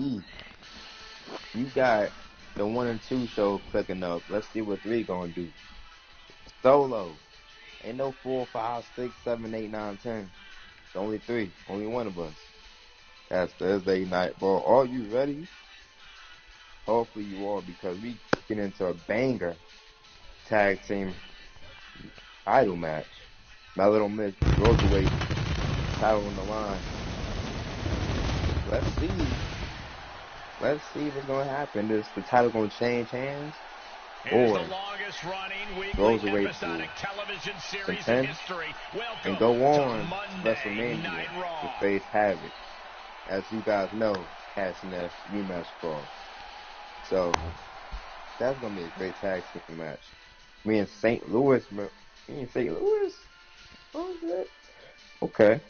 see. You got the 1 and 2 show clicking up. Let's see what 3 gonna do. Solo. Ain't no 4, 5, 6, 7, 8, 9, 10. It's only 3. Only one of us. That's Thursday night ball. Are you ready? Hopefully you are, because we get into a banger tag team title match. My Little Miss Roserweight title on the line. Let's see. Let's see what's gonna happen. Is the title gonna change hands? Or Roserweight will contend and go on WrestleMania to face Havoc. As you guys know, catching that rematch clause. So that's gonna be a great tag team match. Me in St. Louis. Oh, good. Okay.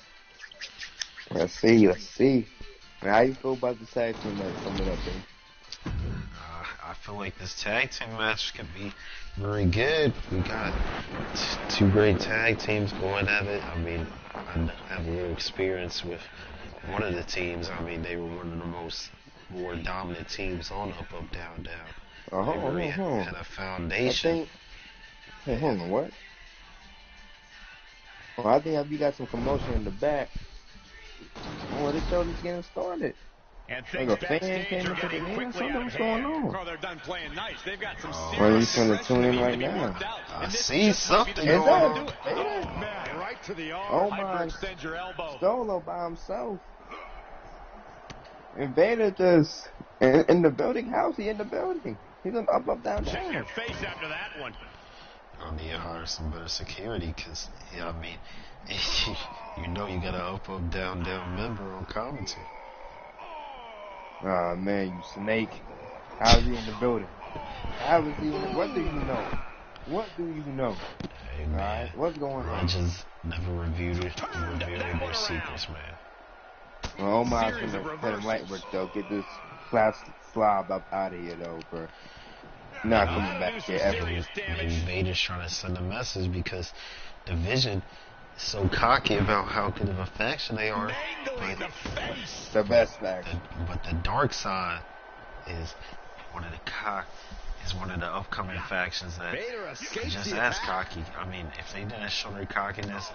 Let's see. How you feel about the tag team match coming up, man? I feel like this tag team match could be very good. We got two great tag teams going at it. I mean, I have a little experience with one of the teams. I mean, they were one of the more dominant teams on Up, Up, Down, Down. They really had a foundation. Hold on, what? Well, I think we got some commotion in the back. Oh, this show is getting started. And like a fan came into the ring or something? What's going on? Oh, they're done playing nice. They've got some well, he's trying to tune in right now. I see something going on. Man, right to the arm. Oh my! Solo by himself. Invader just in the building. How's he in the building? He's on Up, Up, Down, Down. Check your face after that one. I need to hire some better security, because, I mean, you know you got an Up, Up, Down, Down member on commentary. Oh man, you snake. How's he in the building? How is he in the, what do you know? What do you know? Hey man, alright, what's going on? I just never reviewed their secrets, man. Well, Omar's gonna put him right with though. Get this slob up out of here though, bro. Not coming back here ever. Maybe Vader's trying to send a message, because the Vision is so cocky about how good of a faction they are. But the best faction. But the Dark Side is one of the upcoming factions that is just as cocky. I mean, if they didn't show their cockiness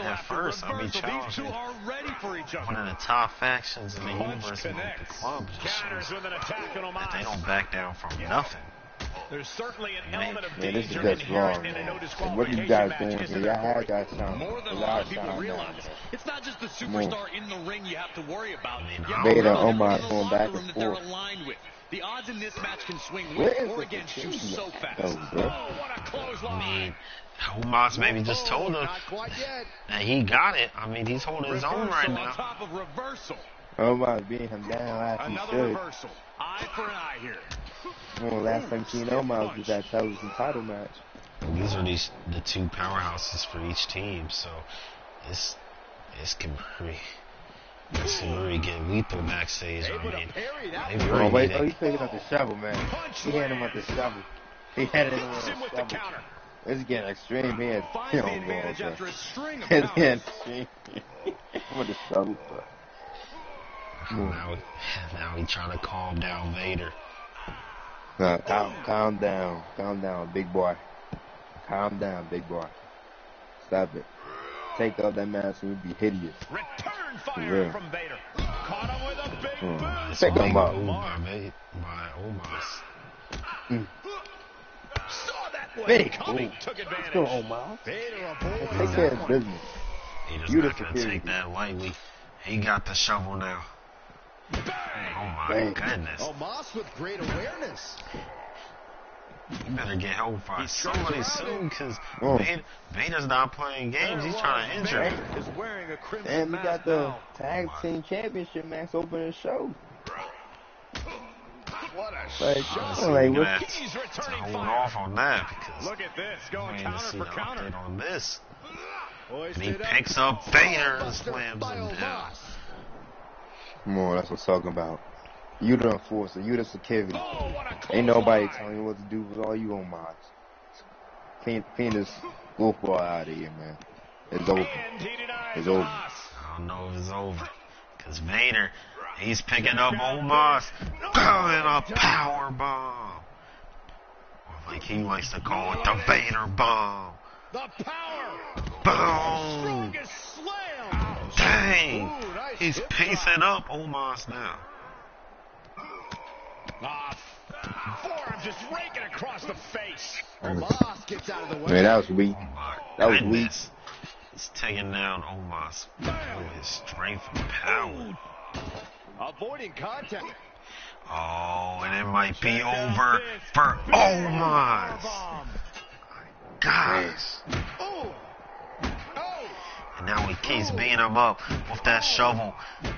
at first, I'd be challenging one of the top factions in the universe, in the club. Just shows that they don't back down from nothing. There's certainly an element of this is danger just wrong, inherent in a no and what are you guys doing disqualification here? Y'all had that sound. More than a lot of people realize. It's not just the superstar in the ring you have to worry about. Vader, Omar going back and forth. The odds in this match can swing with or against you so fast. Oh, what a clothesline. I mean, Omos maybe just told him that he got it. I mean, he's holding his own right now. Top of reversal. Omar beating him down as he should. Reversal. Eye for an eye here. Well, last time seen Omar was that television title match. These are the two powerhouses for each team, so this can really get lethal backstage. I mean, wait, he's picking up the shovel, man. He had him with the shovel. He had it on the shovel. It's getting extreme here. It's getting extreme with the shovel. Now he's trying to calm down Vader. Calm down, big boy. Calm down, big boy. Stop it. Take off that mask and you'll be hideous. Return fire from Vader. Caught him with a big boot. Take him up. By Omos. Saw that one Big. coming. Took advantage. Let's go, Omos. Vader take care of business. He's not going to take that lightly. He got the shovel now. Bang. Oh my goodness. Omos with great awareness. You better get help by somebody soon, because Vader's not playing games. He's trying to injure him. And we got the tag team championship match opening the show. What a show. Like, he's hold off on that, because look at this, going counter for counter on this. And he picks up Vader and slams him down. Come on, that's what I'm talking about. You the enforcer, you the security. Ain't nobody telling you what to do, it's all you on mods. Can't just go far out of here, man. It's over. It's over. I don't know if it's over, because Vader He's picking up Omos. And a power bomb. Or like he likes to call it, the Vader bomb. The power. Boom. Strongest slam. Dang. Ooh, nice He's hip pacing up Omos now. Forearm just raking across the face. Omos gets out of the way. Man, that was weak. That was weak. Goodness. He's taking down Omos with his strength and power. Avoiding contact. Oh, and it might be over for Omos. Guys. Oh. And now he keeps beating him up with that shovel.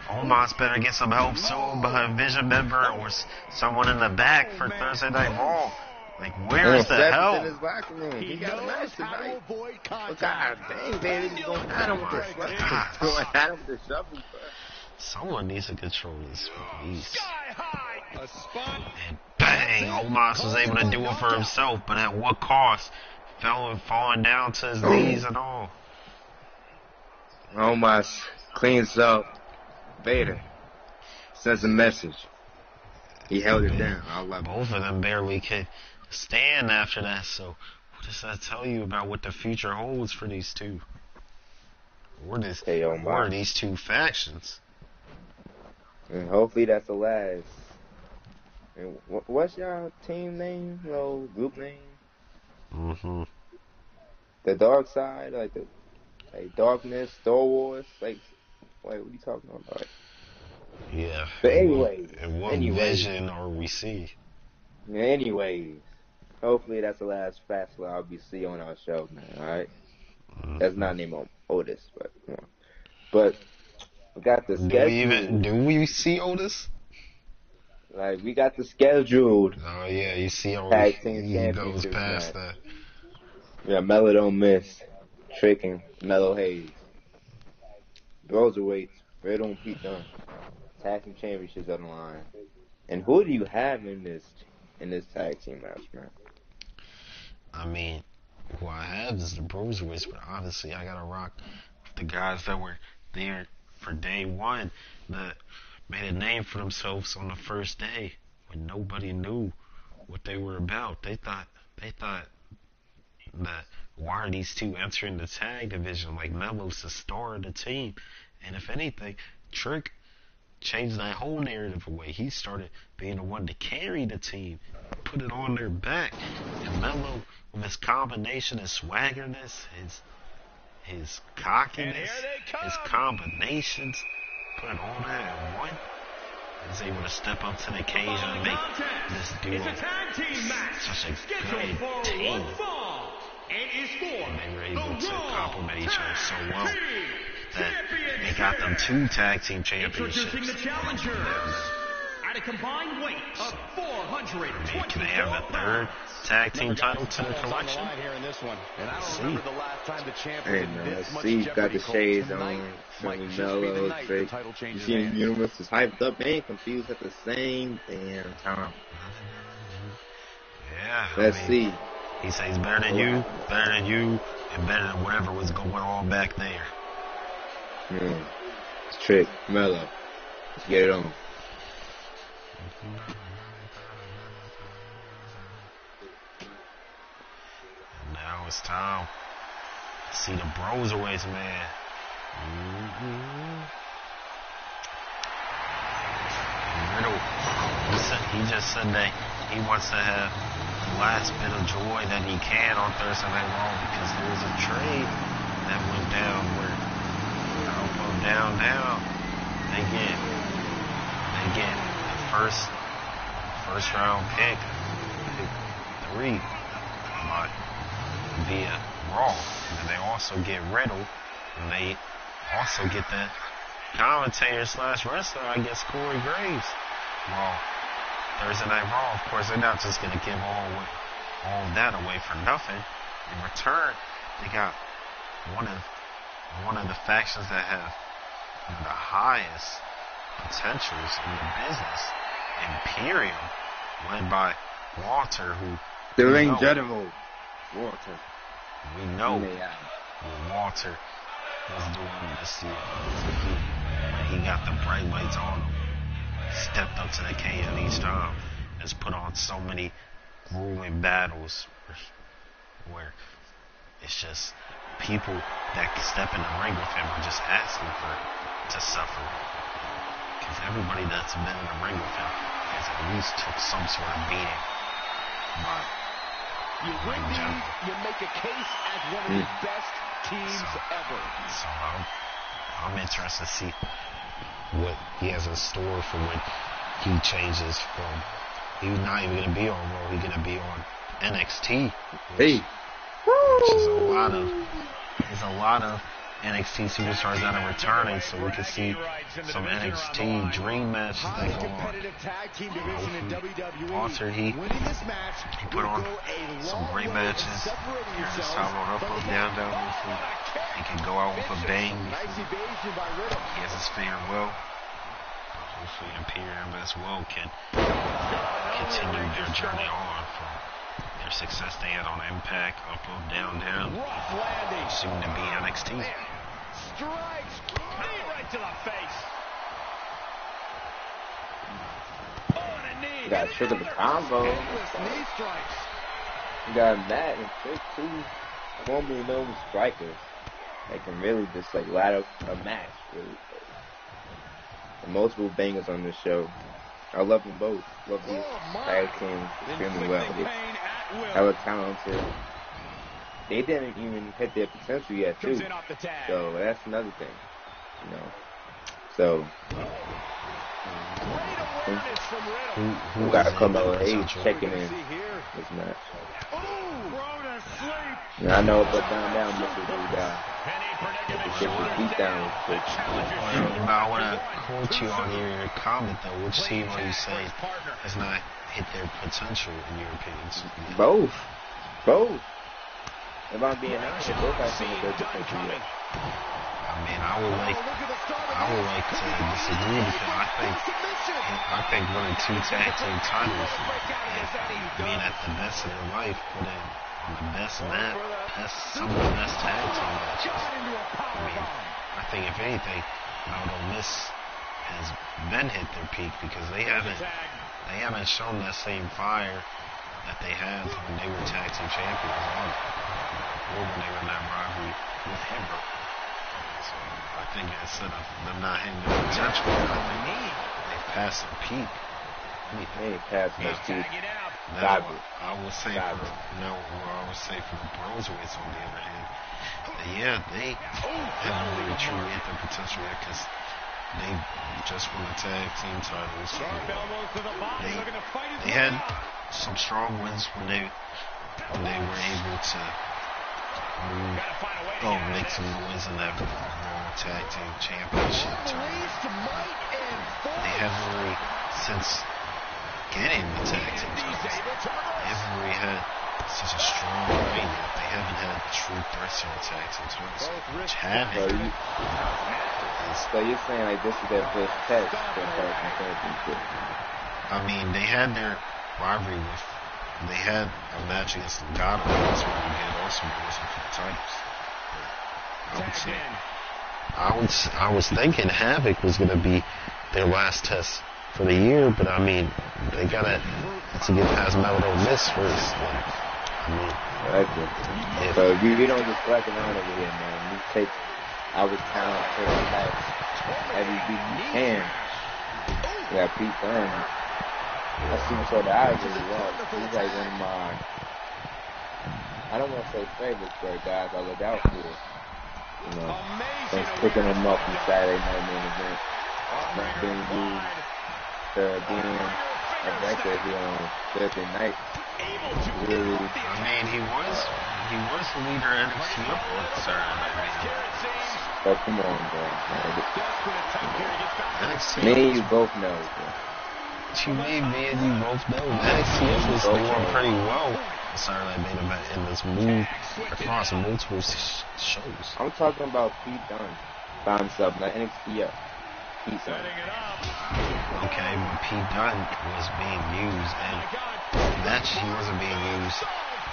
Omos better get some help soon by a Vision member or someone in the back for Thursday Night Raw. Like, where's the help? In his locker room. He got a match How to tonight. avoid Oh, contact. God dang, baby. He's going at him with the shovel. Going at him with the shovel. Someone needs to control this beast. Sky high. A spot. And bang, Omos was able to do it for himself, but at what cost? Falling down to his knees and all. Omos cleans up Vader. Sends a message. He held it down. I love it. Both of them barely could stand after that, so what does that tell you about what the future holds for these two? Or these two factions? And hopefully that's the last. And what's y'all team name? Little group name? Mm-hmm. The Dark Side, like Darkness, Star Wars, wait, what are you talking about? Yeah. But anyways, And what vision are we see? Anyways, hopefully that's the last Fastlane I'll be seeing on our show, man. All right, that's not named on Otis, but come on. But we got the schedule. Do we see Otis? Like we got the scheduled. Oh yeah, you see how Tag team he goes championship past match. that. Yeah, Mello Don't Miss, Trick and Mellow Hayes. Broserweights, Riddle and Pete Dunne. Tag team championships on the line. And who do you have in this tag team match, man? I mean, who I have is the Broserweights, but obviously I gotta rock with the guys that were there for day one that made a name for themselves on the first day when nobody knew what they were about. They thought that why are these two entering the tag division? Like Melo's the star of the team, and if anything, Trick changed that whole narrative away. He started being the one to carry the team, put it on their back, and Melo with his combination of swaggerness, his cockiness, his combinations, put all that in one. He's able to step up to the occasion and make this duo such a good team. And they were able to complement each other so well that they got them 2 tag team championships. Introducing the challengers at a combined weight of 420. Can they have a 3rd tag team title to the collection? Hey man, Steve got the shades on, Sonny Mello, Drake. You see the universe is hyped up and confused at the same damn time. Yeah. Let's see. He says better than you, and better than whatever was going on back there. Yeah. It's Trick, Mello. Let's get it on. And now it's time to see the Broserweights, man. Riddle, he just said that he wants to have the last bit of joy that he can on Thursday Night Raw because there was a trade that went down where down, they get the first round pick 3 via Raw. And then they also get Riddle, and they also get that commentator / wrestler, I guess, Corey Graves. Raw. Thursday Night Raw, of course, they're not just going to give all that away for nothing. In return, they got one of the factions that have the highest potentials in the business, Imperium, led by Walter, who the ring general, Walter. We know what Walter was doing this year when he got the bright lights on him. stepped up to the occasion each time. Has put on so many grueling battles where it's just people that step in the ring with him are just asking to suffer. Because everybody that's been in the ring with him has at least took some sort of beating. But you win these, you make a case as one of the best teams ever. So I'm interested to see what he has in store for when he changes from. He's not even going to be on Raw. He's going to be on NXT. Which is a lot of. There's a lot of NXT superstars that are returning, so we can see some NXT dream matches that go on. Walter, he put on some great matches. Here's this time on up, down. Hopefully, he can go out with a bang. He has his farewell. Hopefully, Imperium as well can continue their journey on from their success they had on Impact, up, down, soon to be NXT. Strikes knee right to the face. On a knee. You got Sugar the Combo. Knee strikes. You got Matt and Trick, two formerly known strikers that can really just like light up a match. Really. And multiple bangers on this show. I love them both. Love these tag teams extremely well. They're hella talented. They didn't even hit their potential yet, too. So that's another thing, you know. So who got to come out age checking in this match? And I know, but down, Mr. Blue Guy. I want to quote you on your comment though. Which team are you saying has not hit their potential in your opinions? Both. If I'm being honest, both have some of their potential yet. I mean, I would like to disagree because I think winning 2 tag team titles and being at the best of their life, putting on the best some of the best tag team matches. I mean, I think if anything, Aldo Miss has been hit their peak because they haven't shown that same fire that they had when they were tag team champions or when they were in that rivalry with Hebron. So I think instead of them not hitting their potential, I think they've passed their peak. They ain't passed their peak. I would say for the Brunswicks on the other hand, they haven't really truly hit their potential yet because they just won the tag team titles. They had some strong wins when they were able to make some noise in that Raw Tag Team Championship tournament. They haven't really, since getting the tag team titles, they haven't really had such a strong reign yet. They haven't had true threats in the tag team titles, which haven't. So you're saying like this is their first test for the tag team championship? I mean, they had their rivalry with. They had a match against Legado. That's what they did also for the titles. I was thinking Havoc was going to be their last test for the year, but I mean, they got to get past Melody Miss first. I mean, so we don't just black around over here, man. We take our talent to the match every week we can. We got Pete Dunne. I see him so that I really love. He's like one of my, I don't want to say favorites, but guys I look out for. You know, since picking him up from Saturday Night Main Event, not being used to being a record here on Thursday night. Really, I mean, he was the leader of NXT up on Saturday Night. But come on, bro. Me and you both know, bro. Me and you both know NXT was doing pretty well Saturday Night Main Event in this move across multiple shows. I'm talking about Pete Dunne by himself, not NXT up. Pete Dunne. Okay, but Pete Dunne was being used in matches. He wasn't being used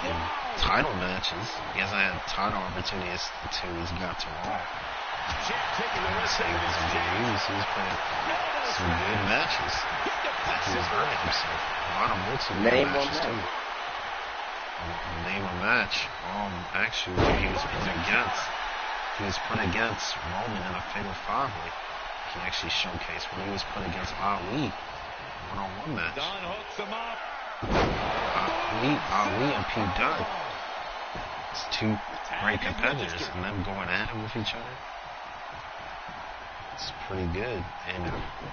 in title matches. He hasn't had title opportunities until he's got to Raw. I'm not saying he wasn't being used. He was playing some good matches. He was earning himself. A lot of multiple matches too. Name a match. Actually, he was put against Roman in a fatal 5-way. He actually showcased when he was put against Ali, one-on-one match. Ali and Pete Dunne. It's two great competitors, and them going at it with each other. It's pretty good. And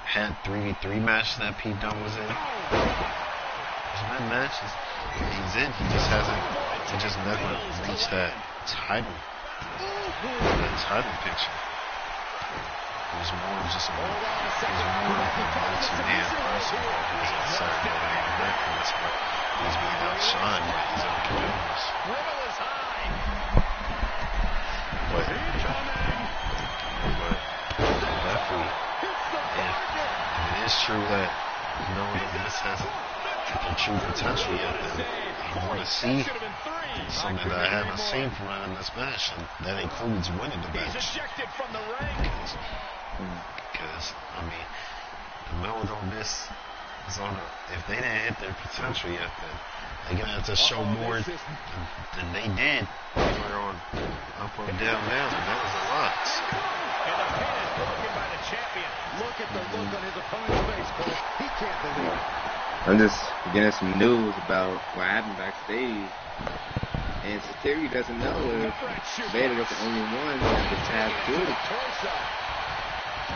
had 3v3 match that Pete Dunne was in. There's been matches he's in. He just never reached that title picture. It was more just a multi-man person. He was on Saturday Night Live, and that's why he's being outshined by his other competitors. But definitely, if it is true that this has the true potential yet, then I want to see something that I haven't seen from him in this match, and that includes winning the match. Because I mean, the Meldon Miss is on if they didn't hit their potential yet, then they're going to have to show more than they did. They were on up, down, and that was a lot. And the pin is broken by the champion. Look at the look on his opponent's face, Cole. He can't believe it. I'm just getting some news about what happened backstage. And security doesn't know if Vader was the only one that was tapped through.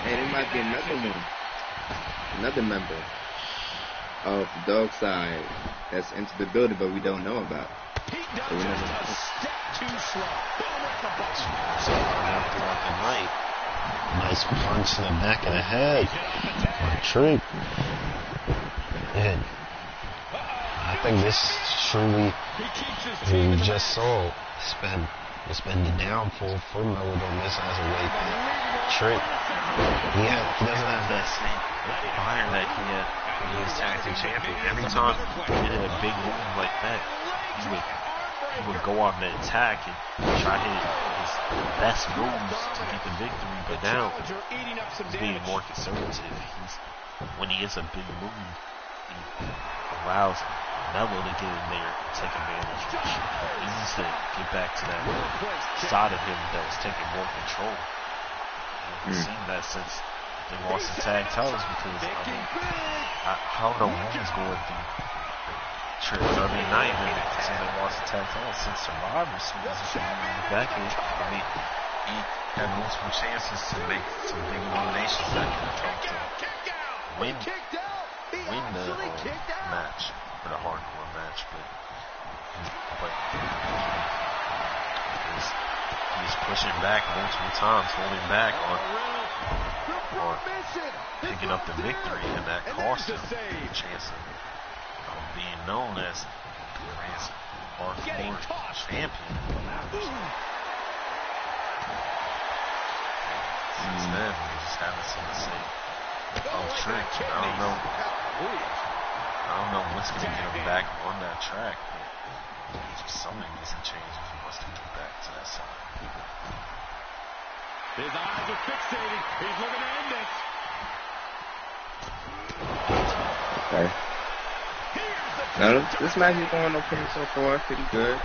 And it might be another member of the Dark Side that's into the building, but we don't know about. Pete Dunne just a step too slow. Throughout the night. Nice punch in the back of the head. Trick. And I think this truly, we just saw, it's been the downfall for Meldon Miss as a weight Trick. He doesn't have that same fire that he had when he was tag team champion. Every time he did a big move like that, he would go on the attack and try to hit his best moves to get the victory. But now he's being more conservative. When he gets a big move, he allows Melo to get in there and take advantage. He needs to get back to that side of him that was taking more control. We've seen that since they lost the tag titles, because I don't know what was going through Trick. I mean, not even since they lost the tag titles, since Survivor Series back in. I mean, he had multiple chances to make some big eliminations that could have helped him win the match, for the hardcore match, but he's pushing back multiple times, holding back on picking up the victory, and that cost him a chance of being known as the greatest hardcore champion. Since then, we just haven't seen the same Trick. I don't know what's going to get him back on that track, but just something needs to change if he wants to get back to that side. His eyes are fixated. He's looking to end this. Okay. Now, this match is going okay so far, pretty good.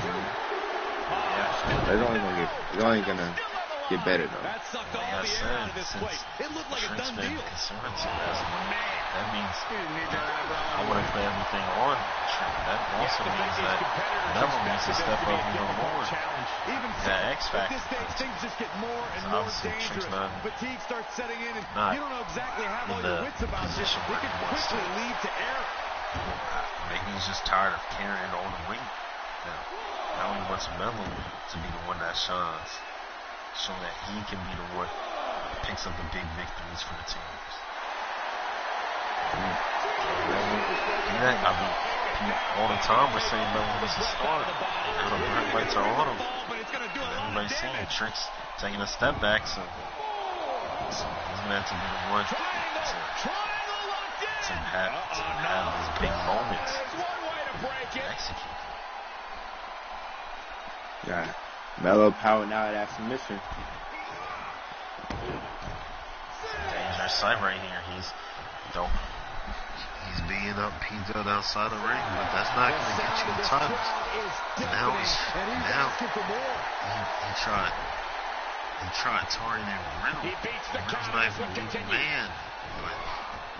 Yeah, it's only gonna get better though. Like I said, since Trick's been conservative, that means I want to put everything on Trick. That also means that Neville needs to step up even more. That X Factor. Things just get more and more dangerous. Fatigue starts setting in, and you don't know exactly how all your wits about this. It could quickly lead to error. Maybe he's just tired of carrying all the weight now he wants Melo to be the one that shines, so that he can be the one that picks up the big victories for the teams. All the time we're saying Melo was the star. Now the bright lights are on him, and everybody's saying Trick's taking a step back, so he's meant to be the one to have these big moments to execute. Yeah, Melo powering out that submission. Danger their sight right here. He's being up, Pete Dunne outside the ring, but that's not going to get you the titles. Now he tried tarring and Riddle. Riddle's not even a weak man.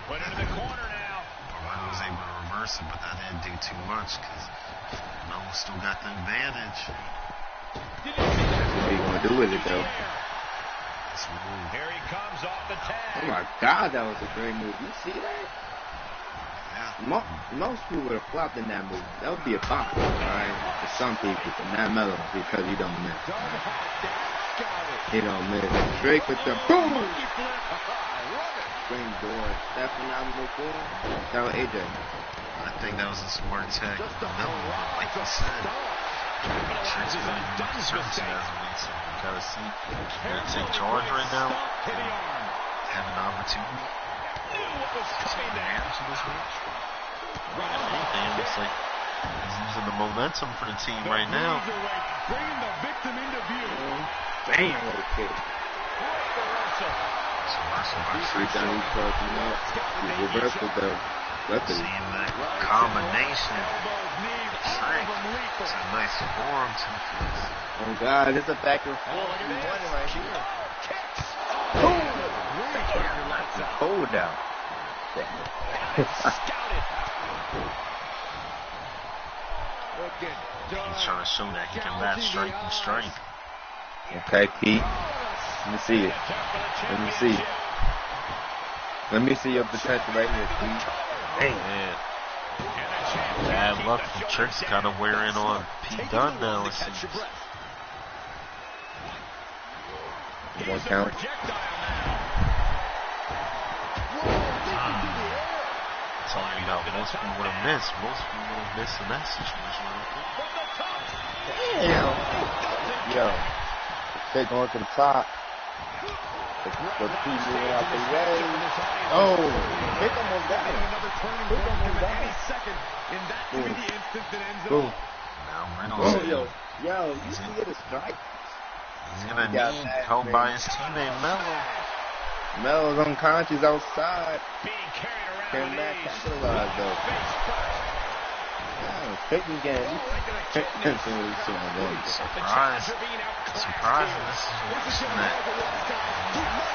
Put him in the corner now. Riddle was able to reverse it, but that didn't do too much because Melo still got the advantage. That's what he gonna do with it though. Here he comes off the tag. Oh my God, that was a great move. You see that? Yeah. Most people would have flopped in that move. That would be a bomb, alright? For some people, but not Melo because he don't miss. Right? He don't miss. Drake with the boom! Springboard. That phenomenal form. That was AJ. I think that was a smart tech. Melo, like you said, Drake's going to do certain things. So you gotta see. He's going to take charge right now. Have an opportunity. To this match. It looks like he's using the momentum for the team right now. Bringing the victim into view. Bam! Okay. It's a reversal by Trick. He's reversal though. Seeing that combination. Trick. It's a nice forearm to the face. Oh God, it's a back and forth. He's winning right here. Hold down. He's trying to show that he can match strength and strength. Okay, Pete. Let me see it. Let me see. Let me see your potential right here, Pete. Hey, man. Bad luck. The Trick's kind of wearing on Pete Dunne now, it seems. One count. Talking about most people would have missed. Most people would have missed in that situation. Damn. Yo. Take going to the top. The Pete moving out the way. Oh. Pick him on that. Pick him on that. Boom. Now Oh, Reynolds. yo, you see it a strike? He's going to need help by his teammate, Melo. Melo's unconscious outside. Came back, capitalized though. Yeah, Peyton game. Surprise. Surprising. This is watching that.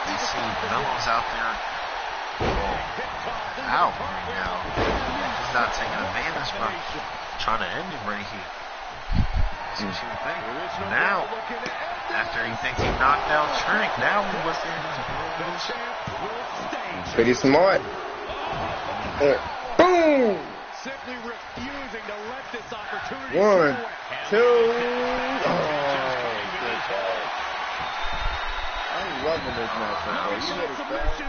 We see Melo's out there. Out right now. He's not taking advantage, but trying to end it right here. That's what you would think. Now, after he thinks he knocked out Trick, now he was in his pretty smart. Boom! Simply refusing to let this opportunity. 1, 2. I'm loving this match. You hit it fast.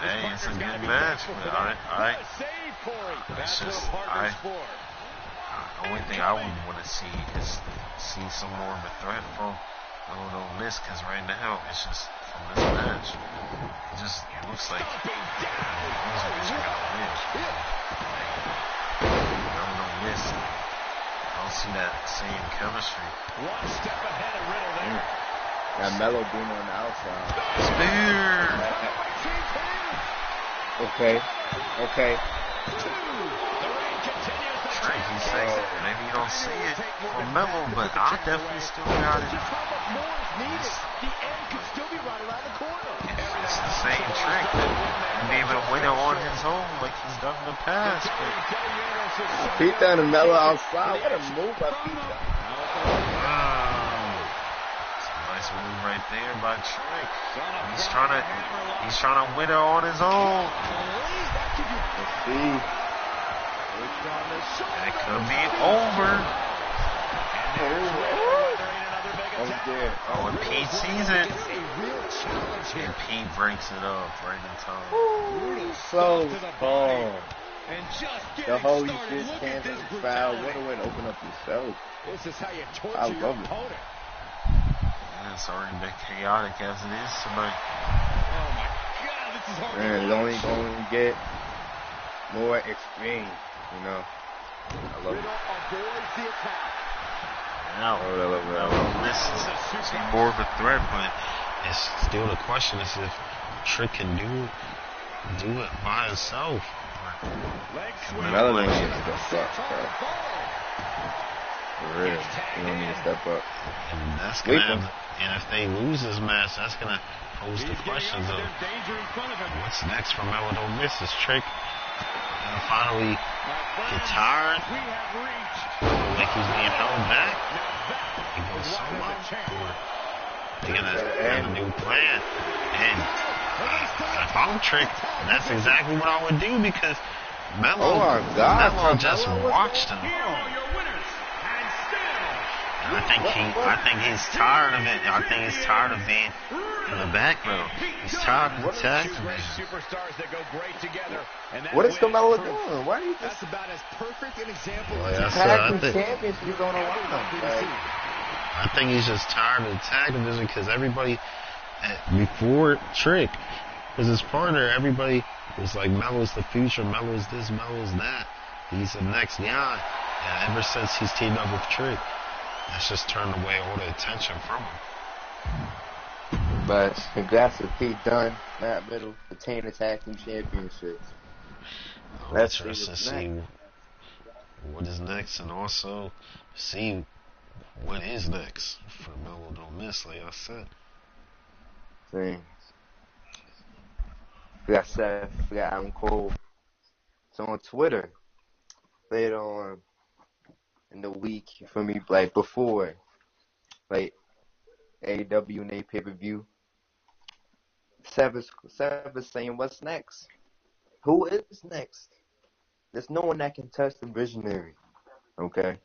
Hey, it's a good match, but alright. It's just, the only thing I would want to see is see some more of a threat from Ole Miss, because right now it's just from this match, it just looks like these are going to win. Ole Miss, I don't see that same chemistry. One step ahead of Riddle there. That Melo being on the outside. Spear! Okay. Trick, he's saying maybe you don't see it from Melo, but I definitely still got it. It's the same Trick that he may be able to win it on his own like he's done in the past. Pete Dunne and Melo outside. What a move by Pete Dunne. Nice move right there by Trick. He's trying to win it on his own. Let's see. It could be over. Oh, and Pete sees it. And Pete breaks it up right in time. So strong. The whole you just can't foul. What a way to open up yourself. I love it. Yeah, it's already been chaotic as it is tonight. Man, it's only going to get more extreme, you know. I love it. Now, this is more of a threat, but it's still the question is if Trick can do it by himself. Melo needs to step up, bro. For real, he don't need to step up. And that's gonna and if they lose this match, that's gonna pose the questions of what's next for Melo. Don't miss his Trick. And finally get tired, like he's being held back. He goes solo, or they're gonna have a new plan. And if I'm Trick, that's exactly what I would do because Melo just watched him. And I think he's tired of it. I think he's tired of being in the back row. He's tired of the tag division. What is Carmelo doing? Why do you just... That's about as perfect an example of tag championship on a line. I think he's just tired of the tag division because everybody, before Trick was his partner, everybody was like, Melo's the future, Melo's this, Melo's that. He's the next guy. And ever since he's teamed up with Trick, that's just turned away all the attention from him. But congrats to Pete Dunne, Matt Riddle, retain the tag team championships. Let's see what is next, and also see what is next for Melo Don't Miss, like I said. See. We got Seth, we got Adam Cole. So on Twitter, later on in the week, for me, like before, like AEW and their pay-per-view, Seth is saying, what's next? Who is next? There's no one that can touch the Visionary, okay?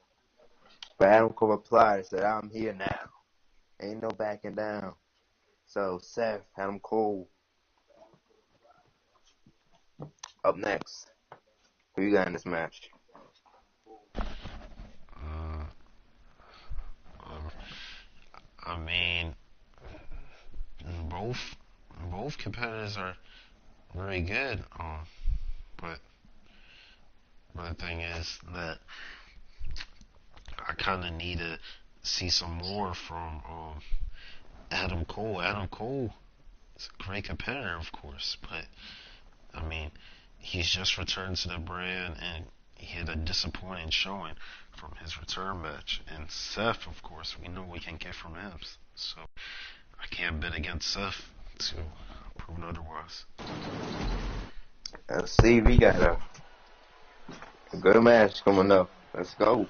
But Adam Cole replied and said, I'm here now. Ain't no backing down. So Seth, Adam Cole, up next. Who you got in this match? I mean, both competitors are very good. But the thing is that I kind of need to see some more from Adam Cole. Adam Cole is a great competitor, of course, but I mean, he's just returned to the brand, and he had a disappointing showing from his return match. And Seth, of course, we know we can get from him, so I can't bet against Seth to prove otherwise. Let's see, we got a good match coming up. Let's go.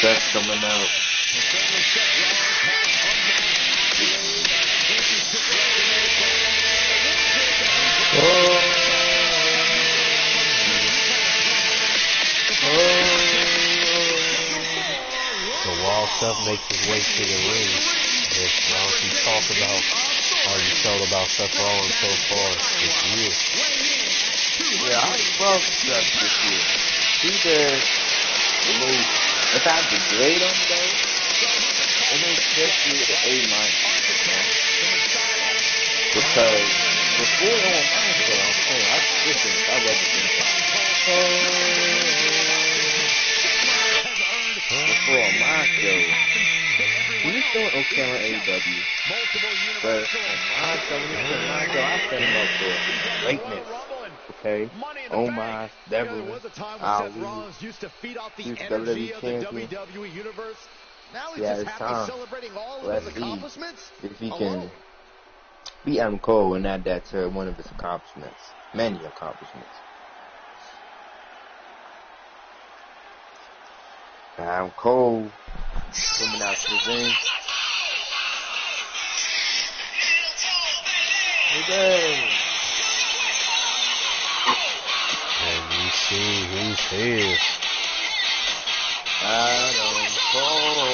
That's coming out. So while Seth makes his way to the ring, if why don't you talk about how you felt about Seth Rollins so far this year? Yeah, I love Seth this year. He did, if I had to grade him though, it makes definitely an A-. Because before on my show, I wasn't before on my show, he was doing okay on AEW. But on my show, I set him up for greatness. Okay, Omos, Devlin, Ali, he was WWE champion. Yeah, it's time. Let's see if he can beat Adam Cole and add that to one of his accomplishments. Many accomplishments. Adam Cole coming out to the ring. Hey, And we see who's here. Adam Cole.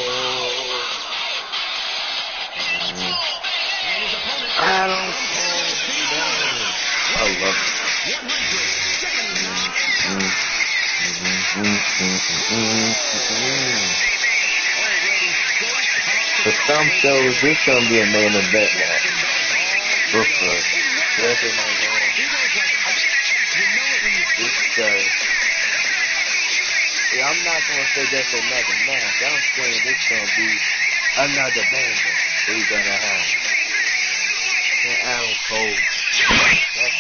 Adam Cole. I love it. For some shows, this gonna be a main event match. Brooklyn. I'm not gonna say that's another match. I'm saying this gonna be another banger we're gonna have. And Adam Cole. That's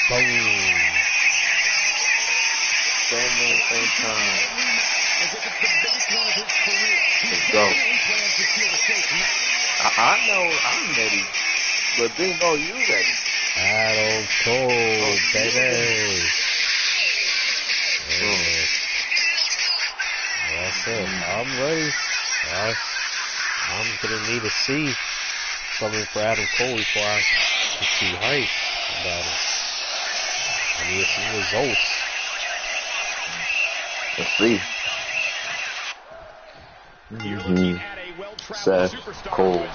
Boom. Same time. Let's go. I know I'm ready. But Bingo, you ready? Adam Cole, baby. That's it. I'm ready. I'm gonna need to see something for Adam Cole before I get too hyped about it. I need some results. Let's see. Seth Cole.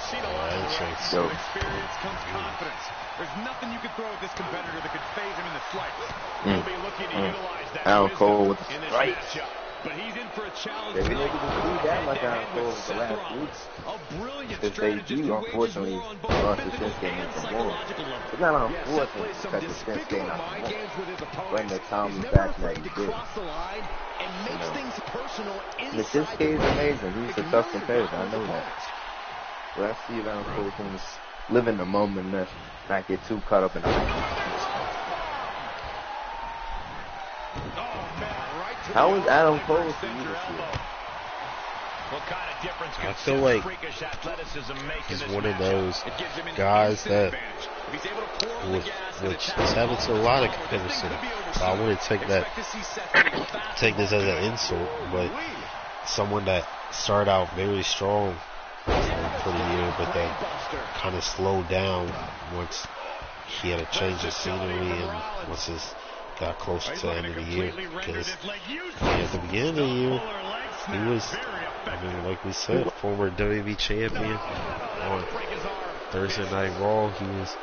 There's nothing you can throw at this competitor that could phase him in the slightest. He'll be looking to utilize that Adam Cole with the in this strike. matchup. But he's in for a challenge. They really didn't do that like Adam Cole the last week. His debut, unfortunately, lost to Shinsuke Nakamura. It's not unfortunate because of Shinsuke Nakamura. When the Tommy back that he did. The Shinsuke is amazing. He's a tough competitor. I know that. But I see Adam Cole can live in the moment and not get too caught up in the How is Adam Cole to you this year? I feel like he's one of those guys that which is having to a lot of comparison. I wouldn't take this as an insult, but someone that started out very strong for the year, but then kind of slowed down once he had a change of scenery and once his got closer to the end of the year, because at the beginning of the year he was, like we said, former WWE champion. On Thursday Night Raw, he was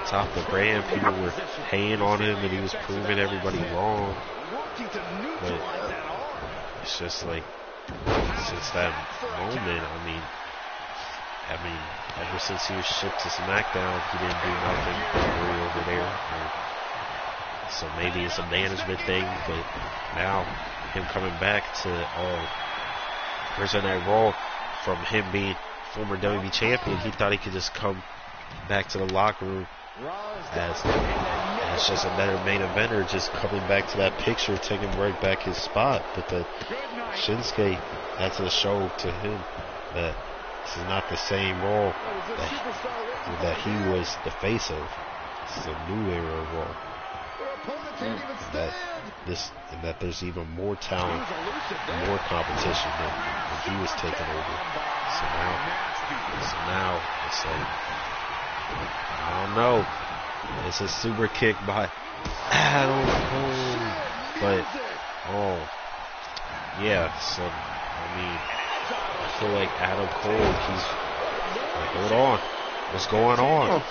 top of the brand. People were hating on him and he was proving everybody wrong, but it's just like since that moment, I mean ever since he was shipped to SmackDown, he didn't do nothing really over there. So maybe it's a management thing, but now him coming back to Thursday Night Raw, from him being former WWE champion, he thought he could just come back to the locker room as just another main eventer, just coming back to that picture, taking right back his spot. But the Shinsuke, that's a show to him that this is not the same Raw that he was the face of. This is a new era of Raw. That there's even more talent, more competition than when he was taking over. So now it's like, I don't know. It's a super kick by Adam Cole, but so I feel like Adam Cole, he's like, hold on, what's going on?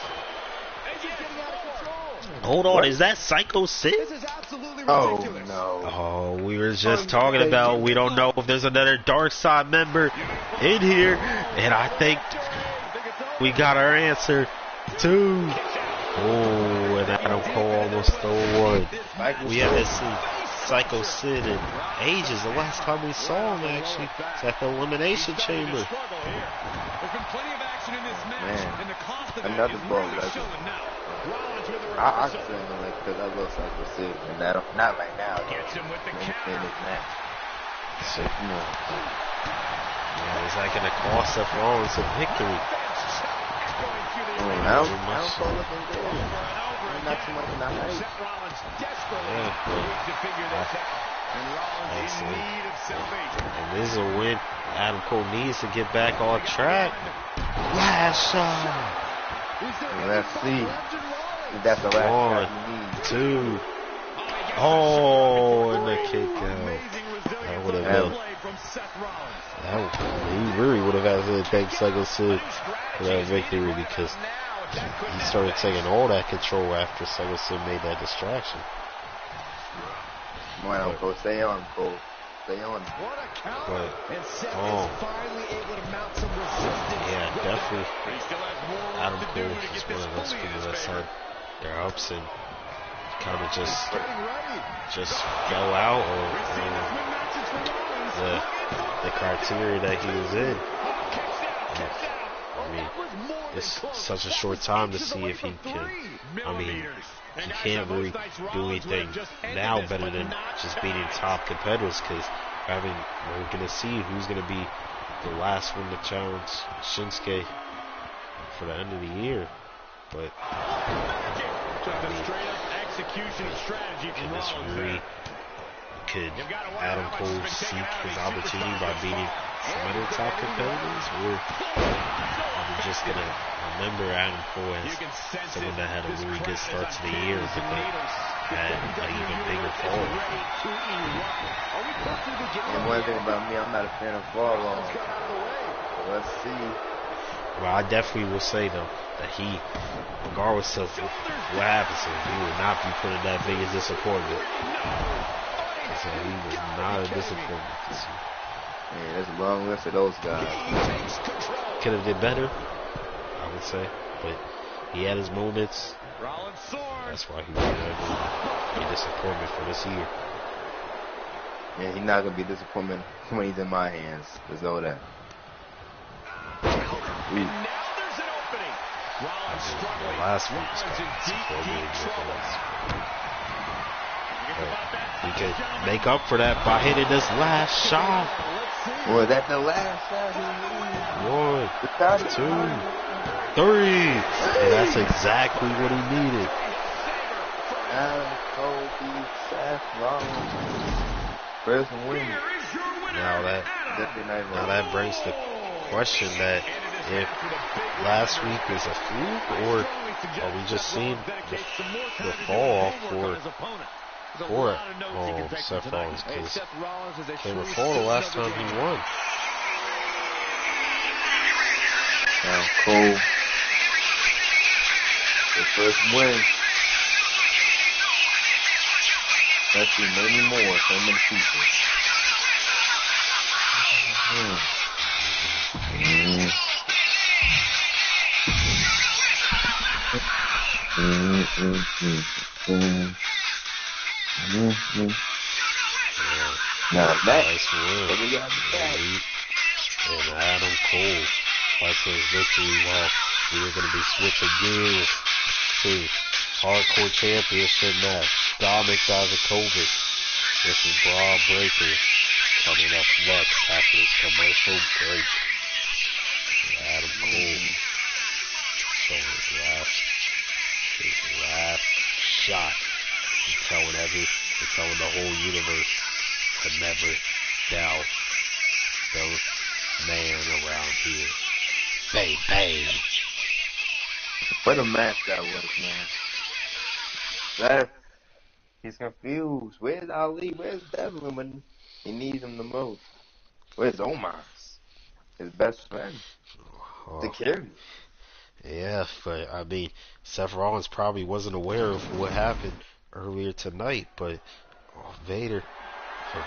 Hold on, is that Psycho Sid? Oh, no. Oh, we were just talking about, we don't know if there's another Dark Side member in here, and I think we got our answer, too. Oh, and Adam Cole almost stole one. We haven't seen Psycho Sid in ages. The last time we saw him, actually, was at the Elimination Chamber. Man, another ball legend. I still don't like because I love Psycho Sid, and not right now. Gets him with the match. So, is that going to cost Seth Rollins a victory? I don't feel looking good. Not too much in the hype. And this is a win Adam Cole needs to get back on track. Last shot. Let's see. That's the last shot you need. 2. Oh, and the kick out. That would have been. He really would have had to thank Psycho Sid for that victory, because he started taking all that control after Psycho Sid made that distraction. Come on, Cole. Stay on, Cole. stay on. But, yeah, definitely. Adam Cole is one of those people that's had their ups and kind of just fell out, or the criteria that he was in. I mean, it's such a short time to see if he can. I mean, he can't really do anything now better than just beating top competitors, because we're going to see who's going to be the last one to challenge Shinsuke for the end of the year. But I mean, in this really, could Adam Cole seek his opportunity by beating some other top competitors, or are we just going to remember Adam Cole as someone that had a really good start to the year, but then had an even bigger fall? And one thing about me, I'm not a fan of fall long. So let's see. Well, I definitely will say, though, that he, regardless of what happens to him, he will not be put in that biggest disappointment. So he was not a disappointment this year. Man, there's a long list of those guys. Could have did better, I would say, but he had his moments. That's why he was a disappointment for this year. And he's not gonna be disappointed when he's in my hands. Just know that. Last week was kind of disappointing. He could make up for that by hitting this last shot. Was that the last shot he One, needed? 2, 3. And that's exactly what he needed. Adam Cole beats Seth Rollins. First win. Now that brings the question that if last week was a fluke, or are we just seeing the fall off for Seth Rollins? Because can't recall the last time he won. Now Cole, the first win. Let's see, many more, so many people. Now that, what we got back? And Adam Cole fights his victory while we are going to be switching gears to Hardcore Championship match. Dominic Dijakovic versus Bron Breakker coming up next after this commercial break. Adam Cole showing his last shot. He's telling the whole universe to never doubt the man around here. Bang, bang. What a match that was, man. He's confused. Where's Ali? Where's Devlin when he needs him the most? Where's Omos? His best friend. To carry. Yeah, but I mean, Seth Rollins probably wasn't aware of what happened earlier tonight, but Vader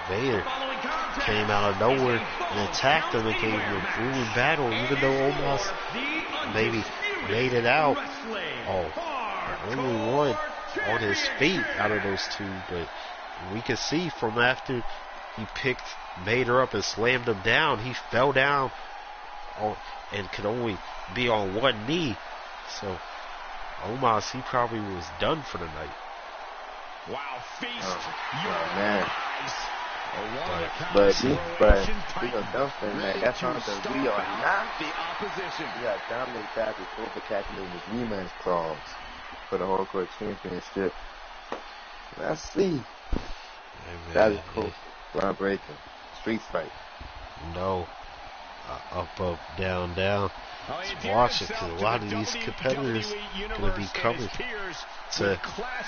came out of nowhere and attacked him and gave him a grueling battle, even though Omos maybe made it out. Only one on his feet out of those two, but we could see from after he picked Vader up and slammed him down, he fell down and could only be on one knee. So Omos, he probably was done for the night. Wow, feast! Man. But we gonna dump him, man. That's not the we are not the opposition. We got Dominic Dijakovic calculating his rematch clause for the Hardcore Championship. Let's see. Dijakovic, Bron Breakker, street fight. No. Up, down, down. Let's watch it, because a lot of these competitors going to be coming to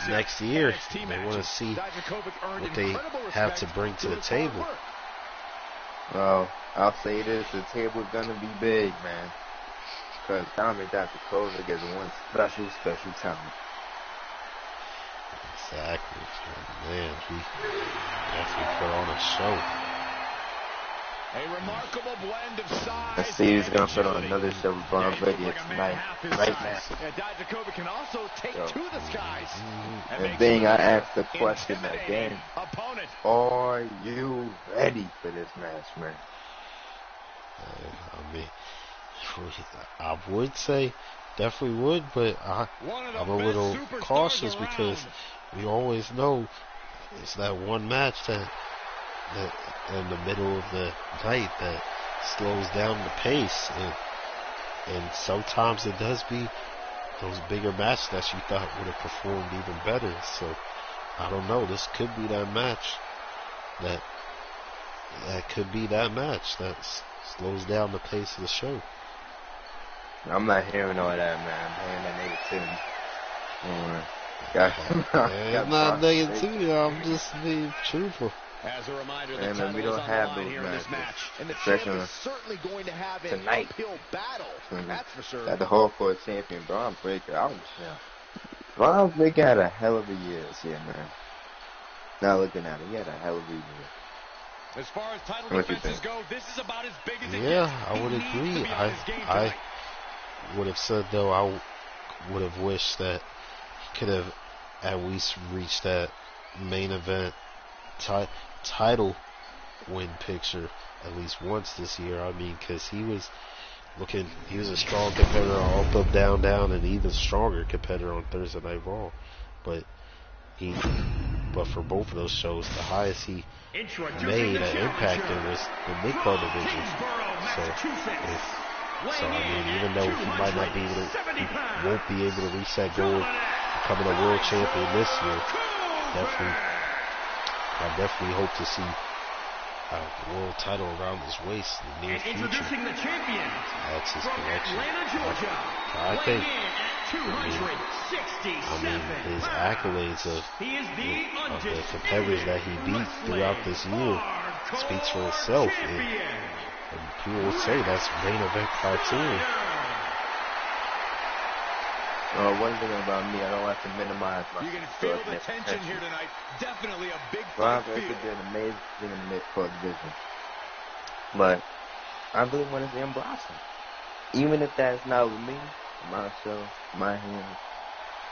next year. They want to see what they have to bring to the table. Well, I'll say this, the table's going to be big, man. Because Dominic Dijakovic is one special talent. Exactly. Man, he definitely put on a show. A remarkable blend of size. Let's see who's going to put on another show with Braun Breaker tonight. Right now. Dijakovic can also take to the skies. And then I asked the question again. Opponent. Are you ready for this match, man? I mean, I would say definitely would, but I'm a little cautious because we always know it's that one match that in the middle of the night that slows down the pace, and sometimes it does be those bigger matches that you thought would have performed even better. So I don't know. This could be that match that could be that match that slows down the pace of the show. I'm not hearing all that, man. I'm hearing that negativity. I'm not negativity. I'm just being truthful. As a reminder, the man, title we is don't on have the line those here in this match. And the champ is certainly going to have an uphill battle. That's for sure. At the hardcore champion, Braun Breaker. Braun Breaker had a hell of a year this year, man. Now looking at it, he had a hell of a year. As far as title defenses go, this is about as big as it gets. Yeah, I would agree. I would have said, though, I would have wished that he could have at least reached that main event title win picture at least once this year. I mean, because he was a strong competitor on Up, Down, Down, and even stronger competitor on Thursday Night Raw. But for both of those shows, the highest he made an impact in was the mid-card division. So I mean, even though he might not be able to, he won't be able to reach that goal of becoming a world champion this year. I definitely hope to see a world title around his waist in the near future. That's his connection. I think. I mean, his accolades of the competitors that he beat throughout this year speaks for itself. And people will say that's main event criteria. One thing about me, I don't like to minimize my. You can feel the tension here tonight. Definitely a big Braun Breaker did amazing in the mid-card division. But I really want to see him blossom. Even if that's not with me, my show, my hands,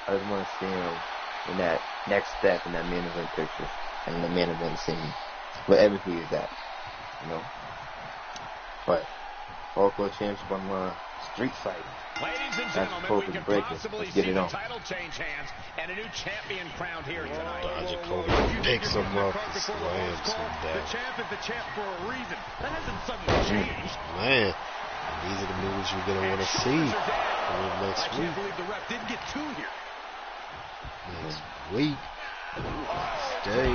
I just want to see him in that next step in that main event picture and the main event scene, wherever he is at, you know. But hardcore championship on the street fight. Ladies and gentlemen, we can possibly see the title change hands and a new champion crowned here tonight. Dijakovic picks him up and slams him down. The champ is the champ for a reason. That hasn't suddenly changed. Man, these are the moves you're going to want to see next week. I can't believe the ref didn't get two here. Next week. Day.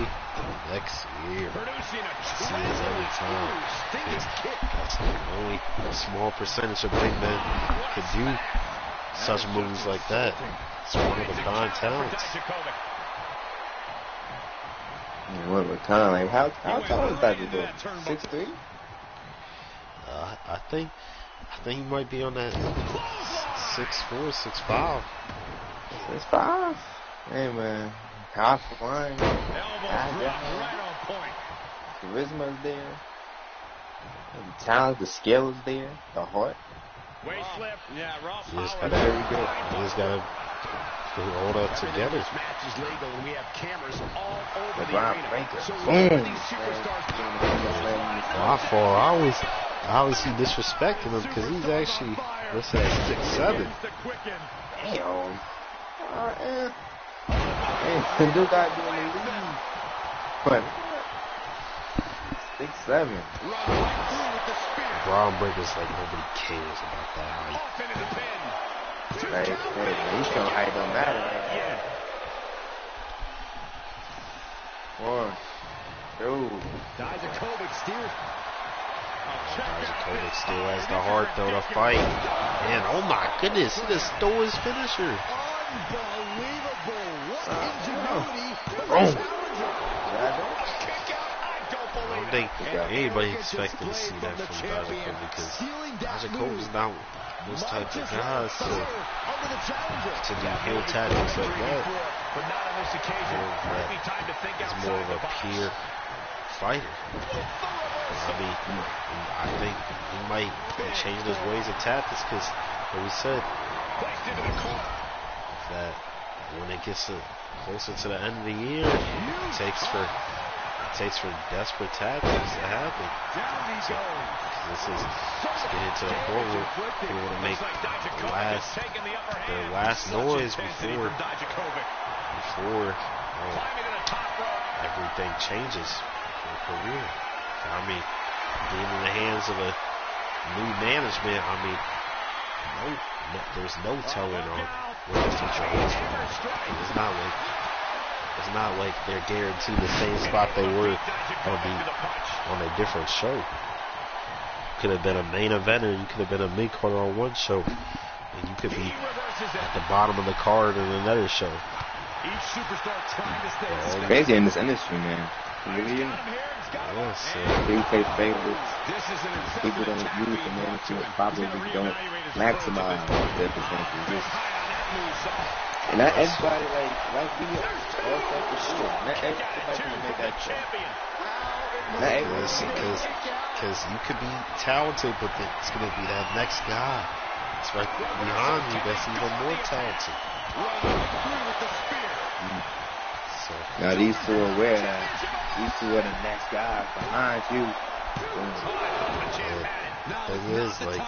Next year. See this every time. That's only a small percentage of big men could do such moves like that. It's one of the prime talents. One of a kind. Like how tall is that dude? 6'3"? I think he might be on that 6'4", 6'5". 6'5"? Hey man, high flying. Charisma's there. The talent, the skill is there. The heart. You just gotta put all that together. The Braun Breaker. I always see disrespecting him because he's actually, let's say, 6'7". Damn. The dude got to be in the league. But 6'7". Braun Breaker's like nobody cares about that height. Right, he's showing height don't matter. Right? 1, 2. Dijakovic still has the heart though to fight. And oh my goodness, he just stole his finisher. Unbelievable. I don't think anybody expected to see that from Dijakovic because Dijakovic's not those types of guys to do heel tactics like that. He's more of a pure fighter. I mean, I think he might change his ways and tactics because, like we said, that when it gets closer to the end of the year, it takes for desperate tactics to happen. So, this is getting to the point where they want to make their last noise before everything changes for a career. I mean, being in the hands of a new management, I mean, there's no telling on what the future holds for them. It's not like they're guaranteed the same spot they were on a different show. Could have been a main eventer, you could have been a mid-carder on one show, and you could be at the bottom of the card in another show. It's crazy in this industry, man. It really is. Yes, Babyface favorites. People don't use the management properly, don't maximize their potential. And not everybody, like we all said before, not everybody can make that shot. Because you could be talented, but it's going to be that next guy. It's right behind you that's even more talented. So, now these two are aware that these two are the next guy behind you. It is like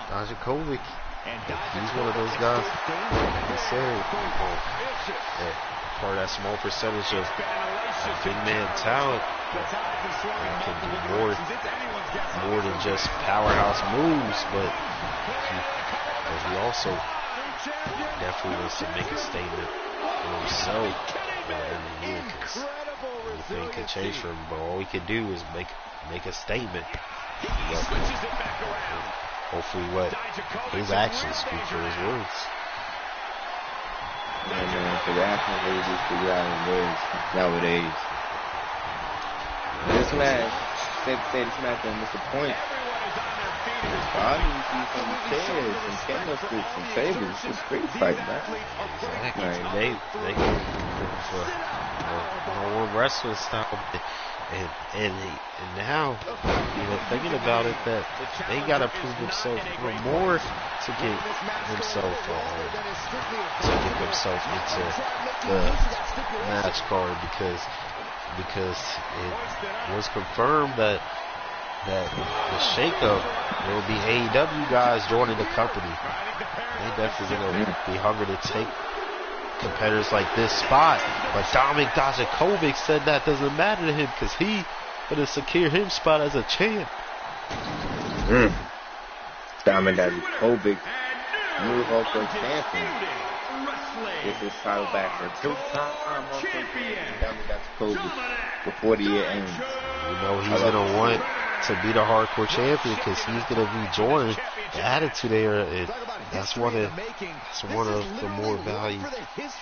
Dijakovic. He's one of those guys. Like I said, part of that small percentage of big man talent can do more than just powerhouse moves, but he also definitely wants to make a statement for himself in the year, because anything can change for him, but all he can do is make a statement. Hopefully let his actions speak for his words. Yeah, man, for the actions they just figure out in words nowadays. This match, safe to say this match didn't disappoint. I didn't see some chairs, some candlesticks, some tables. It's a street fight, man. Exactly. Like, they go for one wrestling style, and now, thinking about it, that they gotta prove themselves more to get themselves into the match card, because it was confirmed that the shakeup, there will be AEW guys joining the company. They definitely going to be hungry to take competitors like this spot. But Dominik Dijakovic said that doesn't matter to him because he going to secure his spot as a champ. Dominik Dijakovic, new Hardcore champion. This is title back for 2-time Hardcore champion Dominik Dijakovic before the year ends. He's going to want to be the Hardcore champion because he's going to be joining the Attitude Era, and that's one of the more valued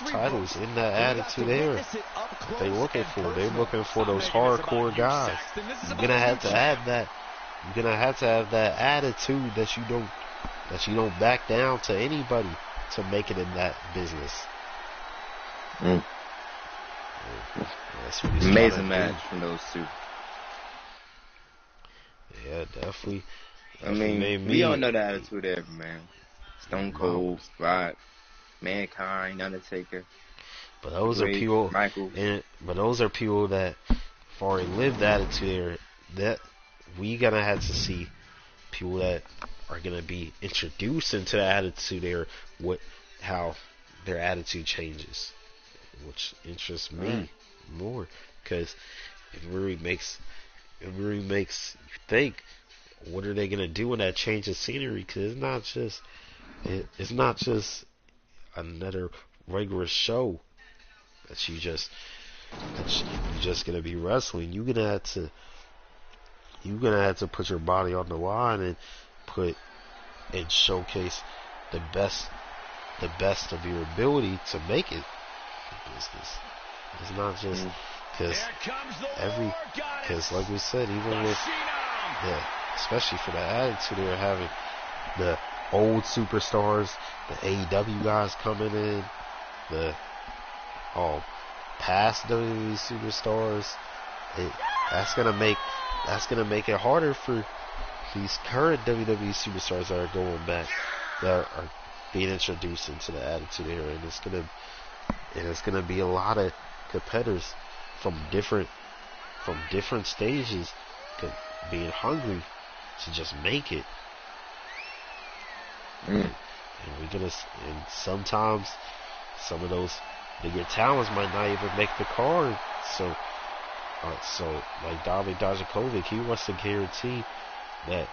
titles in that Attitude Era that they're looking for. They're looking for those hardcore guys. You're going to have to have that. You're going to have that attitude that you don't back down to anybody to make it in that business. Amazing match from those two. Yeah, definitely. I mean, we all know the Attitude Era, man. Stone Cold, Rock, Mankind, Undertaker. But those are people. But those are people that have already lived the Attitude Era. That we gonna have to see people that are gonna be introduced into the Attitude Era, how their attitude changes, which interests me more, because it really makes you think, what are they gonna do in that change of scenery? Because it's not just another regular show that you're just gonna be wrestling. You're gonna have to put your body on the line and showcase the best of your ability to make it in business. It's not just because like we said, even with especially for the Attitude Era, having the old superstars, the AEW guys coming in, the past WWE superstars, that's gonna make it harder for these current WWE superstars that are going back, that are being introduced into the Attitude Era, and it's gonna be a lot of competitors from different stages being hungry to just make it. And sometimes some of those bigger talents might not even make the card. So like David Dijakovic, he wants to guarantee that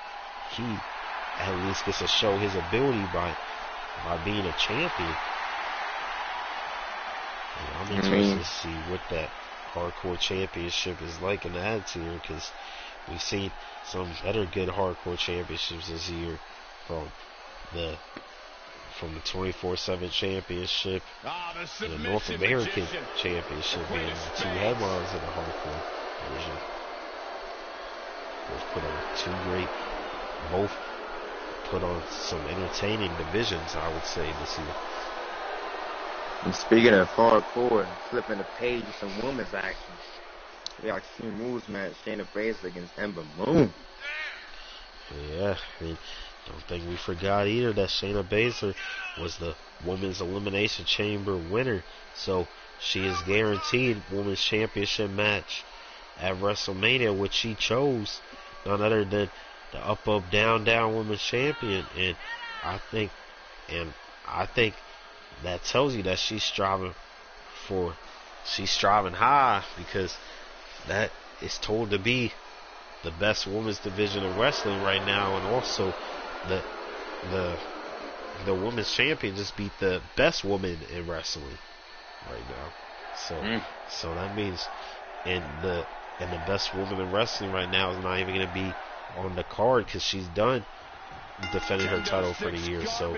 he at least gets to show his ability by being a champion. And I'm interested to see what that hardcore championship is like in the Attitude Era, because we've seen some other good hardcore championships this year, from the 24/7 championship and the North American championship being the two headlines in the hardcore division. Both put on some entertaining divisions, I would say, this year. And speaking of hardcore, flipping the page of some women's action, we got Extreme Rules match, Shayna Baszler against Ember Moon. Yeah, and don't think we forgot either that Shayna Baszler was the Women's Elimination Chamber winner, so she is guaranteed Women's Championship match at WrestleMania, which she chose none other than the up, down Women's Champion. And I think that tells you that she's striving high, because that is told to be the best women's division in wrestling right now, and also the women's champion just beat the best woman in wrestling right now. So that means and the best woman in wrestling right now is not even going to be on the card, because she's done defending her title for the year. So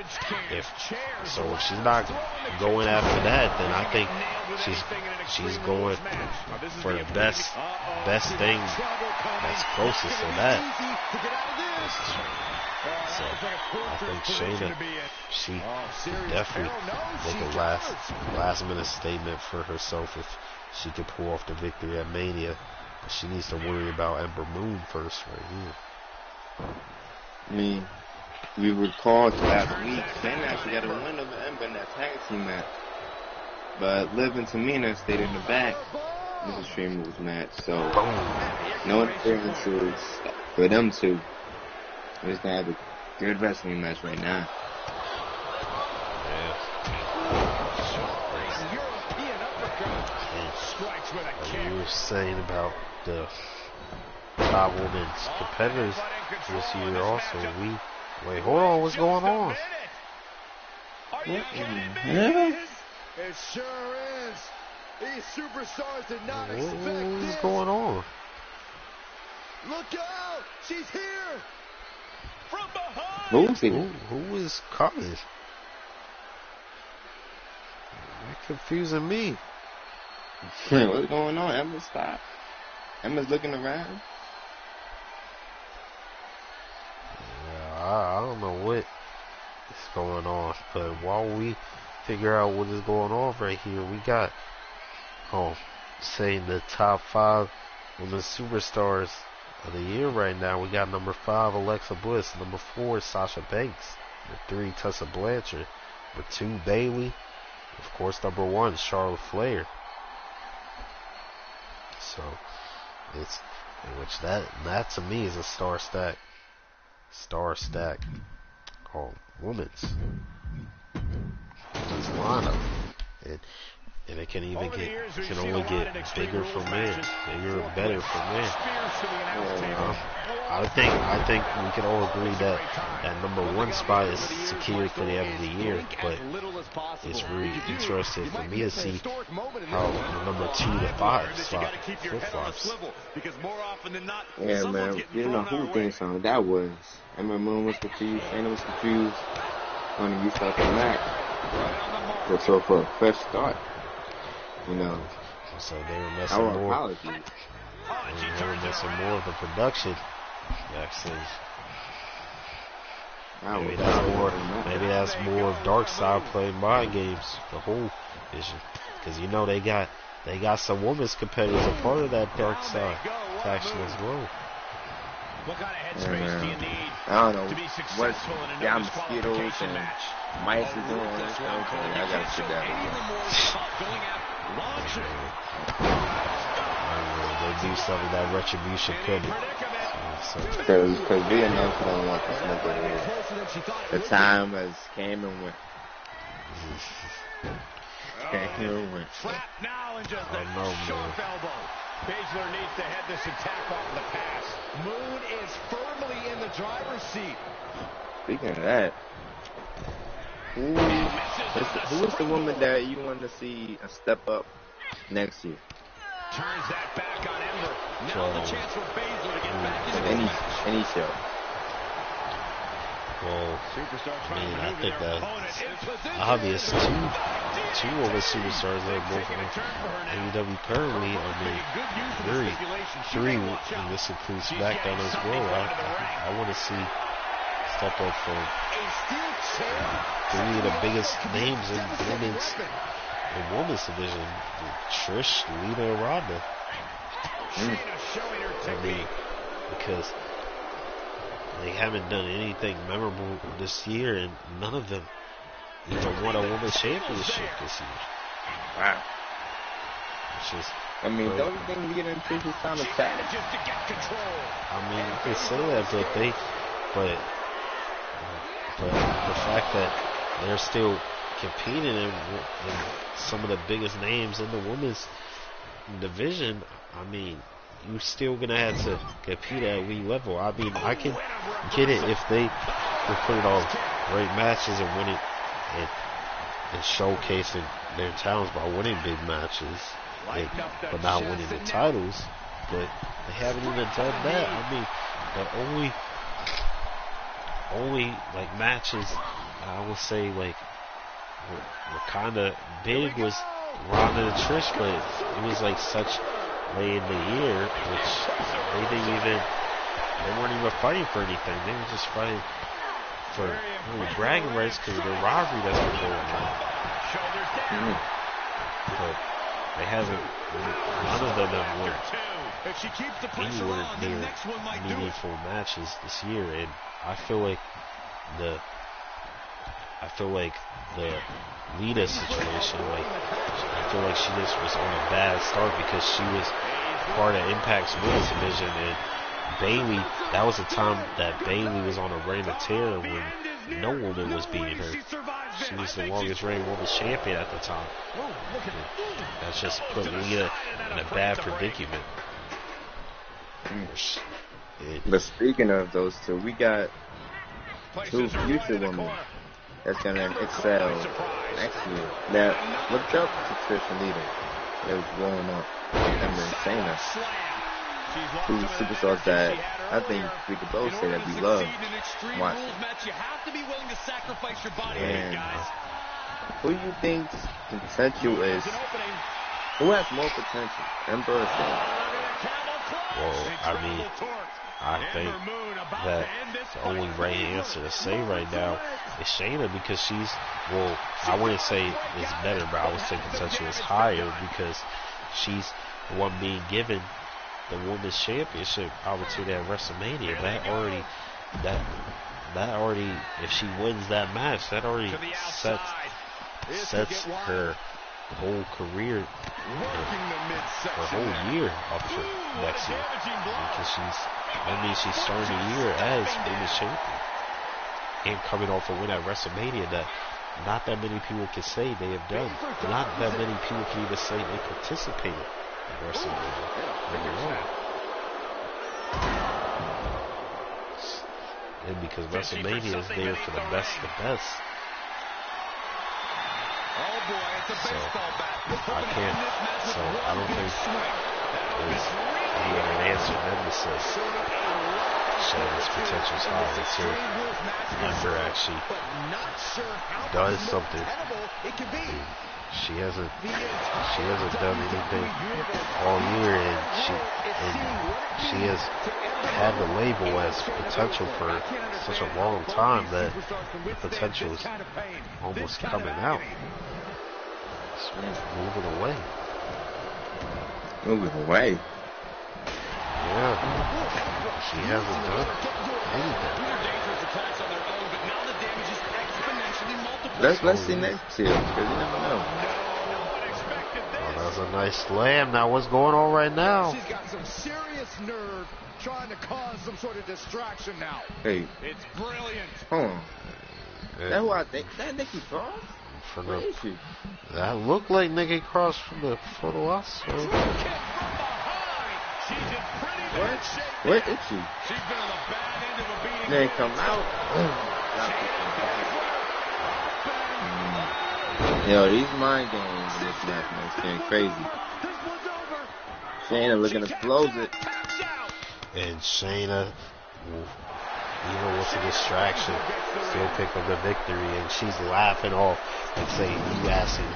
if she's not going after that, then I think she's going for the best thing that's closest to that. So I think Shayna, she definitely make a last minute statement for herself if she could pull off the victory at Mania. But she needs to worry about Ember Moon first right here. I mean, we recalled last week, Shayna actually got a win over Ember in that tag team match. But Liv and Tamina stayed in the back in the Extreme Rules match. So, no interferences for them two. We're just going to have a good wrestling match right now. Like you were saying about the top women's competitors this year also, wait, hold on, what's going on? It sure is. These superstars did not expect this. What's going on? Look out! She's here! From behind! Who is coming? You're confusing me. What's going on? Emma, stop. Emma's looking around. Yeah, I don't know what is going on, but while we figure out what is going on right here, we got saying the top 5 women's superstars of the year right now. We got number 5 Alexa Bliss, number 4 Sasha Banks, number 3 Tessa Blanchard, number 2 Bayley, of course number 1 Charlotte Flair. So it's which that to me is a star stack women's lineup, and it can even only get bigger from there, bigger and better from there. I think we can all agree that number 1 spot is secured for the end of the year, but it's really interesting for me to see how the number 2 to 5 spot flip-flops. Yeah, man, you know who thinks on that was. Ember Moon was confused, Shayna was confused on the restart the match. But so for a fresh start, you know, so they were messing more. They were messing more of the production backstage. Maybe that's more of Dark Side playing mind games, the whole vision, because you know they got they got some women's competitors a part of that dark side faction as well. What kind of headspace do you need I don't know to be what successful in a y'all no mosquitoes disqualification and match? mice is doing on this show. I gotta sit down. They do some of that retribution coming. Because we enough don't want to smoke over here. The time has came and went. Trapped now in just a sharp elbow. Baszler needs to head this attack off the pass. Moon is firmly in the driver's seat. Speaking of that, who is the woman that you want to see a step up next year? Turns that back on Ember. Now the chance for Baszler to get back into any show. Well, I mean, I think that's obvious. Two women superstars that are both on AEW currently. I mean, three, and this includes SmackDown as well. I want to see step up for three of the biggest names in women's division: Trish, Lita, and Ronda. I mean, because they haven't done anything memorable this year, and none of them even won a women's championship this year. Wow. Don't you think we get into this time of tag? I mean, you can say that, but the fact that they're still competing in some of the biggest names in the women's division, I mean, you're still gonna have to compete at elite level. I mean, I can get it if they were putting on great matches and winning and showcasing their talents by winning big matches, but not winning the titles. But they haven't even done that. I mean, the only like matches I would say like were kind of big was Ronda and Trish, but it was like such late in the year, which they weren't even fighting for anything. They were just fighting for bragging rights because of the rivalry that's been going on. But they haven't, none of them have won anywhere near meaningful matches this year, and I feel like the Lita situation, like, I feel like she just was on a bad start because she was part of Impact's women's division, and Bayley, that was the time that Bayley was on a reign of terror when no woman was beating her. She was the longest reigning women's champion at the time. That's just put Lita in a bad predicament. But speaking of those two, we got two future women that's gonna excel next year. Now, looked up to Trish and Lita. They was blowing up. Ember and Shayna. Two superstars that I think we could both say that we love watching. And who do you think the potential is? Who has more potential, Ember or Shayna? Well, I mean, I think that the only right answer to say right now is Shayna, because she's, well, I wouldn't say it's better, but I would say potential is higher because she's the one being given the women's championship opportunity at WrestleMania. That already, if she wins that match, that already sets her whole career, her whole year up for next year, because she's starting the year as women's champion and coming off a win at WrestleMania that not that many people can say they have done. Not that many people can even say they participated in WrestleMania. And because WrestleMania is there for the best of the best. So I don't think there's any other answer than to say Shayna's potential is high until Ember actually does something. She hasn't done anything all year, and she has had the label as potential for such a long time that the potential is almost coming out. It's moving away. Moving away. Yeah. She hasn't done anything. Let's see next year, because you never know. Oh, that was a nice slam. Now what's going on right now? She's got some serious nerve trying to cause some sort of distraction now. Hey. It's brilliant. Hold on. That's who I think. That Nikki Cross? Where is she? That looked like Nikki Cross from the photo I saw. Where is she? She's been on the bad end of a beating. They come out. Yo, these mind games in this match, man, it's getting crazy. Shayna looking to close it. And Shayna, even with the distraction, still pick up the victory, and she's laughing off and saying, "You asking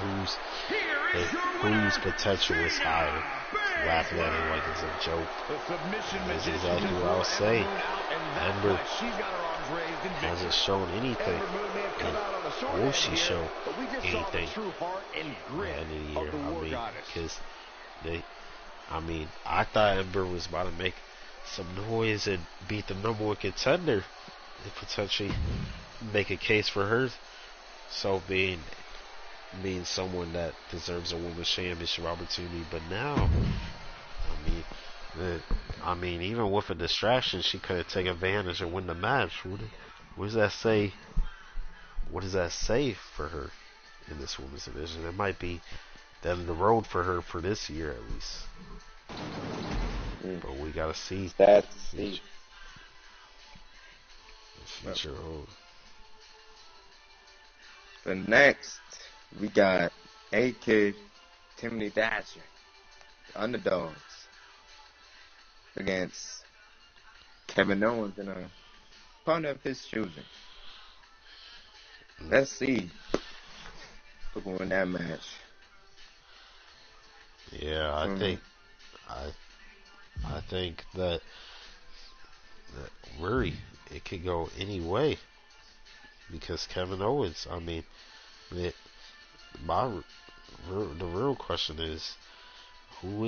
whose potential is higher?" She's laughing at it like it's a joke. That's exactly what I was saying. Ember hasn't shown anything. And will she show anything at the end of the year? I thought Ember was about to make some noise and beat the number one contender and potentially make a case for her. So being someone that deserves a women's championship opportunity, but now, even with a distraction, she could have taken advantage and win the match. What does that say? What does that say for her in this women's division? It might be down the road for her for this year at least. But we gotta see. That's the future holds. But next, we got A-Kid, Timothy Thatcher, the underdogs, against Kevin Owens and a partner of his choosing. Let's see who will win that match. Yeah, I think that really it could go any way because Kevin Owens. The real question is who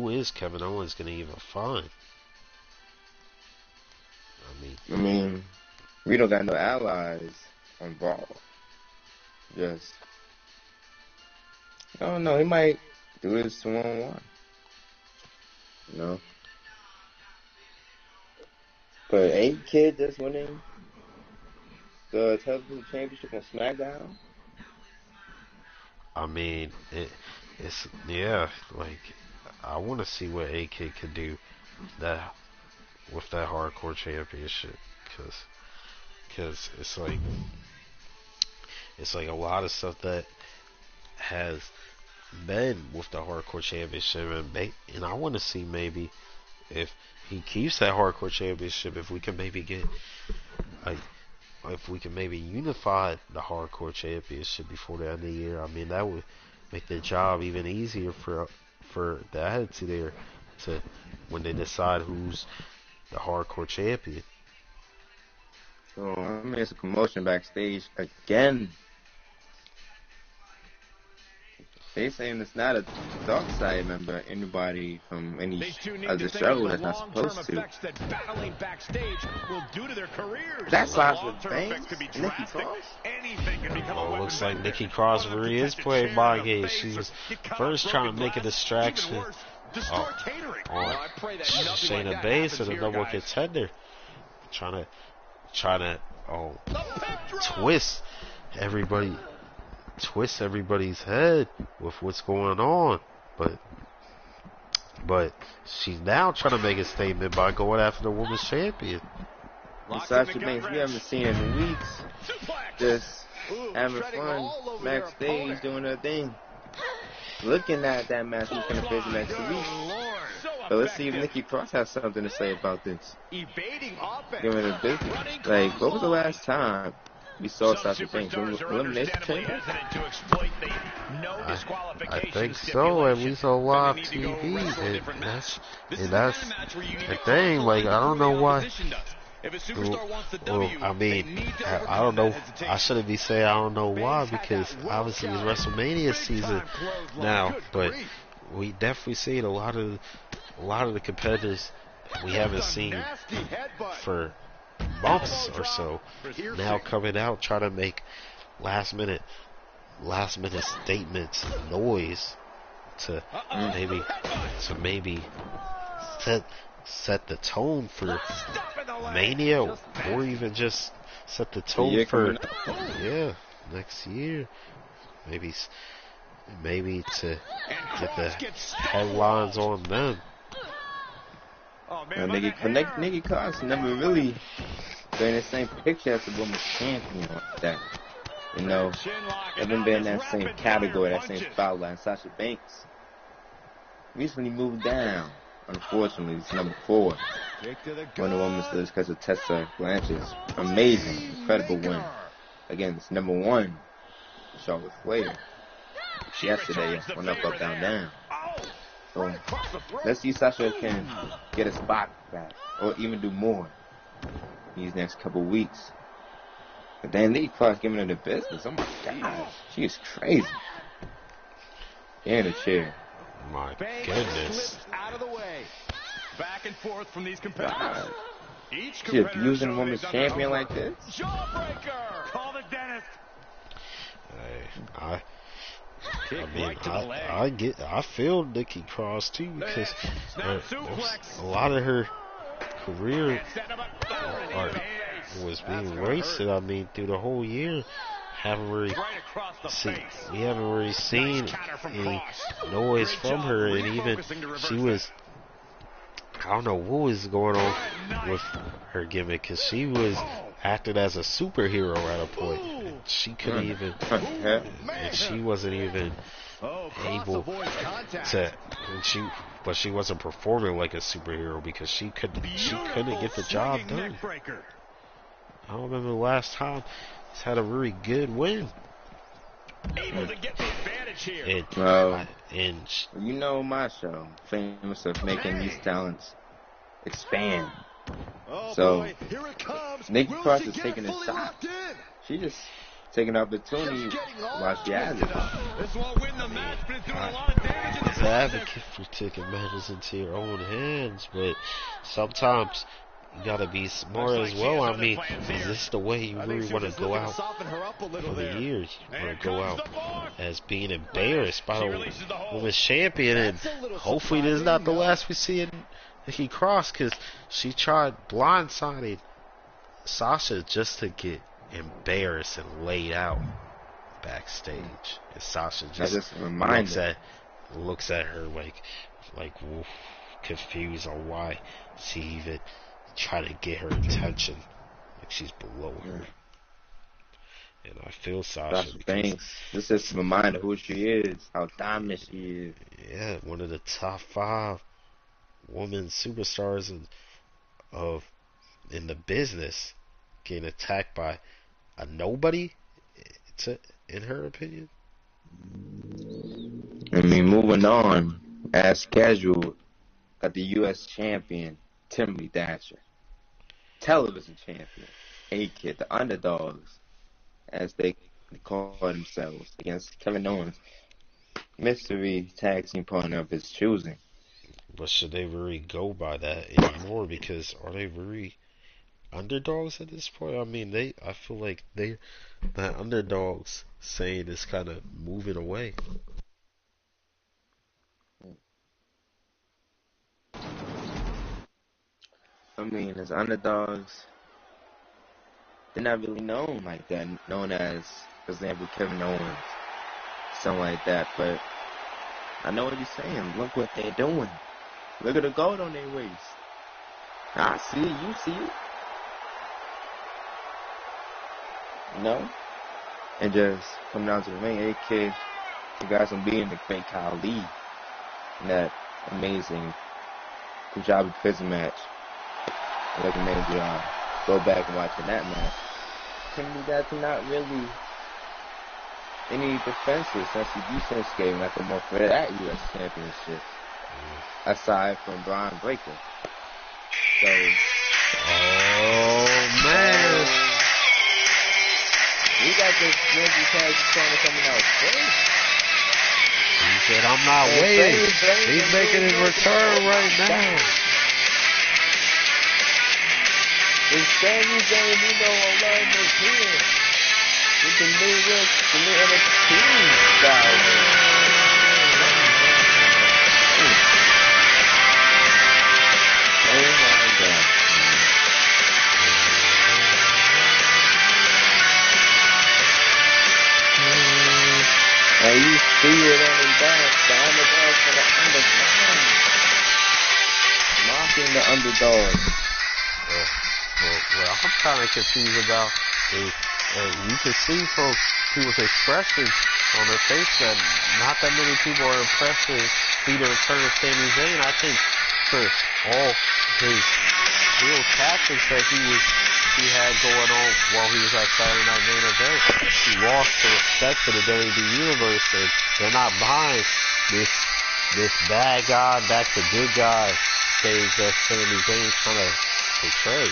is Kevin Owens going to even find? We don't got no allies involved. Just I don't know. He might do his 2-on-1. But A-Kid just winning the television championship on SmackDown. I want to see what A-Kid can do with that hardcore championship, because it's like a lot of stuff that has been with the hardcore championship, and I want to see maybe if he keeps that hardcore championship, if we can maybe get if we can maybe unify the hardcore championship before the end of the year. That would make the job even easier for the Attitude Era to when they decide who's the hardcore champion. So it's a commotion backstage again. They saying it's not a dark side member, anybody from any other show that's not supposed to. That's Sasha Banks, Nikki Cross. Well, it looks like Nikki Cross really is playing my game. She was first trying to make a distraction on Shayna Baszler, the number one contender, trying to twist everybody's head with what's going on, but she's now trying to make a statement by going after the women's champion. Sasha Banks, we haven't seen in weeks, just having fun backstage, doing her thing. Looking at that match who's going to face next week. So let's see if Nikki Cross has something to say about this. Giving a business. What was the last time we saw Sasha Banks? Elimination Chamber? I think so, and we saw live TV, and that's the thing. I don't know why. I don't know. I shouldn't be saying I don't know why, because obviously it's WrestleMania season now. But we definitely seen a lot of the competitors we haven't seen for months or so now coming out trying to make last minute statements, noise to maybe set the tone for Mania, or even just set the tone for next year. Maybe to get the headlines on them. Nikki Cross never really been in the same picture as the women's champion like that. You know, haven't been in that same category, that same spotlight. Sasha Banks recently moved down. Unfortunately, it's number 4 on the women's list because of Tessa Blanchard's amazing, incredible win against number 1, Charlotte Flair. Yesterday, went up, down, down. So let's see Sasha can get a spot back, or even do more these next couple weeks. But then Nikki Cross giving her the business. Oh my gosh, she is crazy. In the chair. My goodness. Out of the way. Back and forth from these competitors. She abusing a women's champion like this? Jawbreaker. Call the dentist. I feel Nikki Cross too, because a lot of her career was being wasted. I mean, through the whole year, we haven't really seen any noise from her, and even she was, I don't know what was going on with her gimmick, because she was acted as a superhero at a point. And she couldn't even, and she wasn't even able to, but she wasn't performing like a superhero because she couldn't get the job done. I don't remember the last time she's had a really good win. Able to get the advantage here. And you know my show, famous of making these talents expand. So Nikki Cross is taking a shot. She just taking an opportunity while she has it. This won't win the match, but it's doing a lot of damage in the As an advocate for taking matters into your own hands, but sometimes you gotta be smart as well. I mean, is this the way you really want to go out for the years? You want to go out as being embarrassed by the women's champion, and hopefully this is not the last we see in Nikki Cross, because she tried blindsiding Sasha just to get embarrassed and laid out backstage. And Sasha just looks at her like confused on why she even tried to get her attention, like she's below her. And I feel Sasha Banks. This is a reminder who she is, how dominant she is. Yeah, one of the top 5 women superstars in the business, getting attacked by a nobody, in her opinion. I mean, moving on, as scheduled, got the U.S. champion Timothy Thatcher, television champion A-Kid, the underdogs, as they call themselves, against Kevin Owens, mystery tag team partner of his choosing. But should they really go by that anymore? Because are they really underdogs at this point? I mean, I feel like the underdogs saying is kind of moving away. I mean, as underdogs, they're not really known like that, known as, for example, Kevin Owens, something like that. But I know what you're saying. Look what they're doing. Look at the gold on their waist. I see it. You see it. You know? And just coming down to the ring, A-Kid, congrats on beating the great Kyle Lee in that amazing Punjabi prison match. I recommend you go back and watching that match. Timothy Thatcher not really any defenses since he defense game like a more for that U.S. championship. Aside from Brian Breaker. So, oh man, we got this Lindsay Tag corner coming out first. He's said, I'm not waiting. He's making his return right now. It's Sami Zayn, we know alone is here. With the new NXT style. Oh my God. And you see it on his back, the underdog for the underdog. Mocking the underdog. What I'm kind of confused about is you can see from people's expressions on their face that not that many people are impressed to see the return of Sami Zayn. I think for all his real tactics that he had going on while he was at Saturday Night Main Event, he lost the respect for the WWE Universe, and they're not buying this bad guy back to good guy stage that Sami Zayn's trying to portray.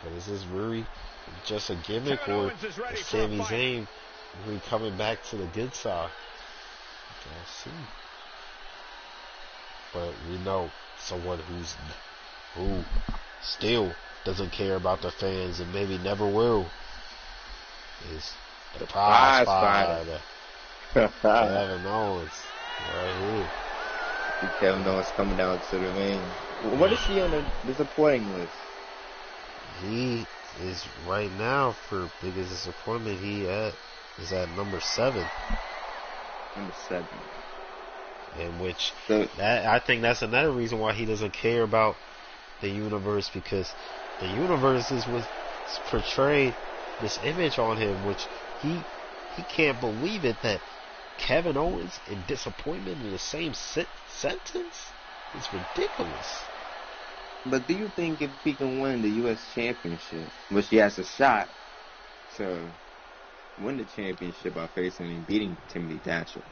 But is this really just a gimmick, or is Sami Zayn really coming back to the good side? We'll see. But we know someone who still doesn't care about the fans and maybe never will is the prize fighter, Kevin Owens, right here. Kevin Owens coming down to the ring. What is he on the disappointing list? He is right now, for biggest disappointment, he is at number 7. Number 7. In which I think that's another reason why he doesn't care about the universe, because the universe was portrayed this image on him, which he can't believe it, that Kevin Owens and disappointment in the same sentence is ridiculous. But do you think if he can win the U.S. Championship, which he has a shot to win the championship by facing and beating Timothy Thatcher,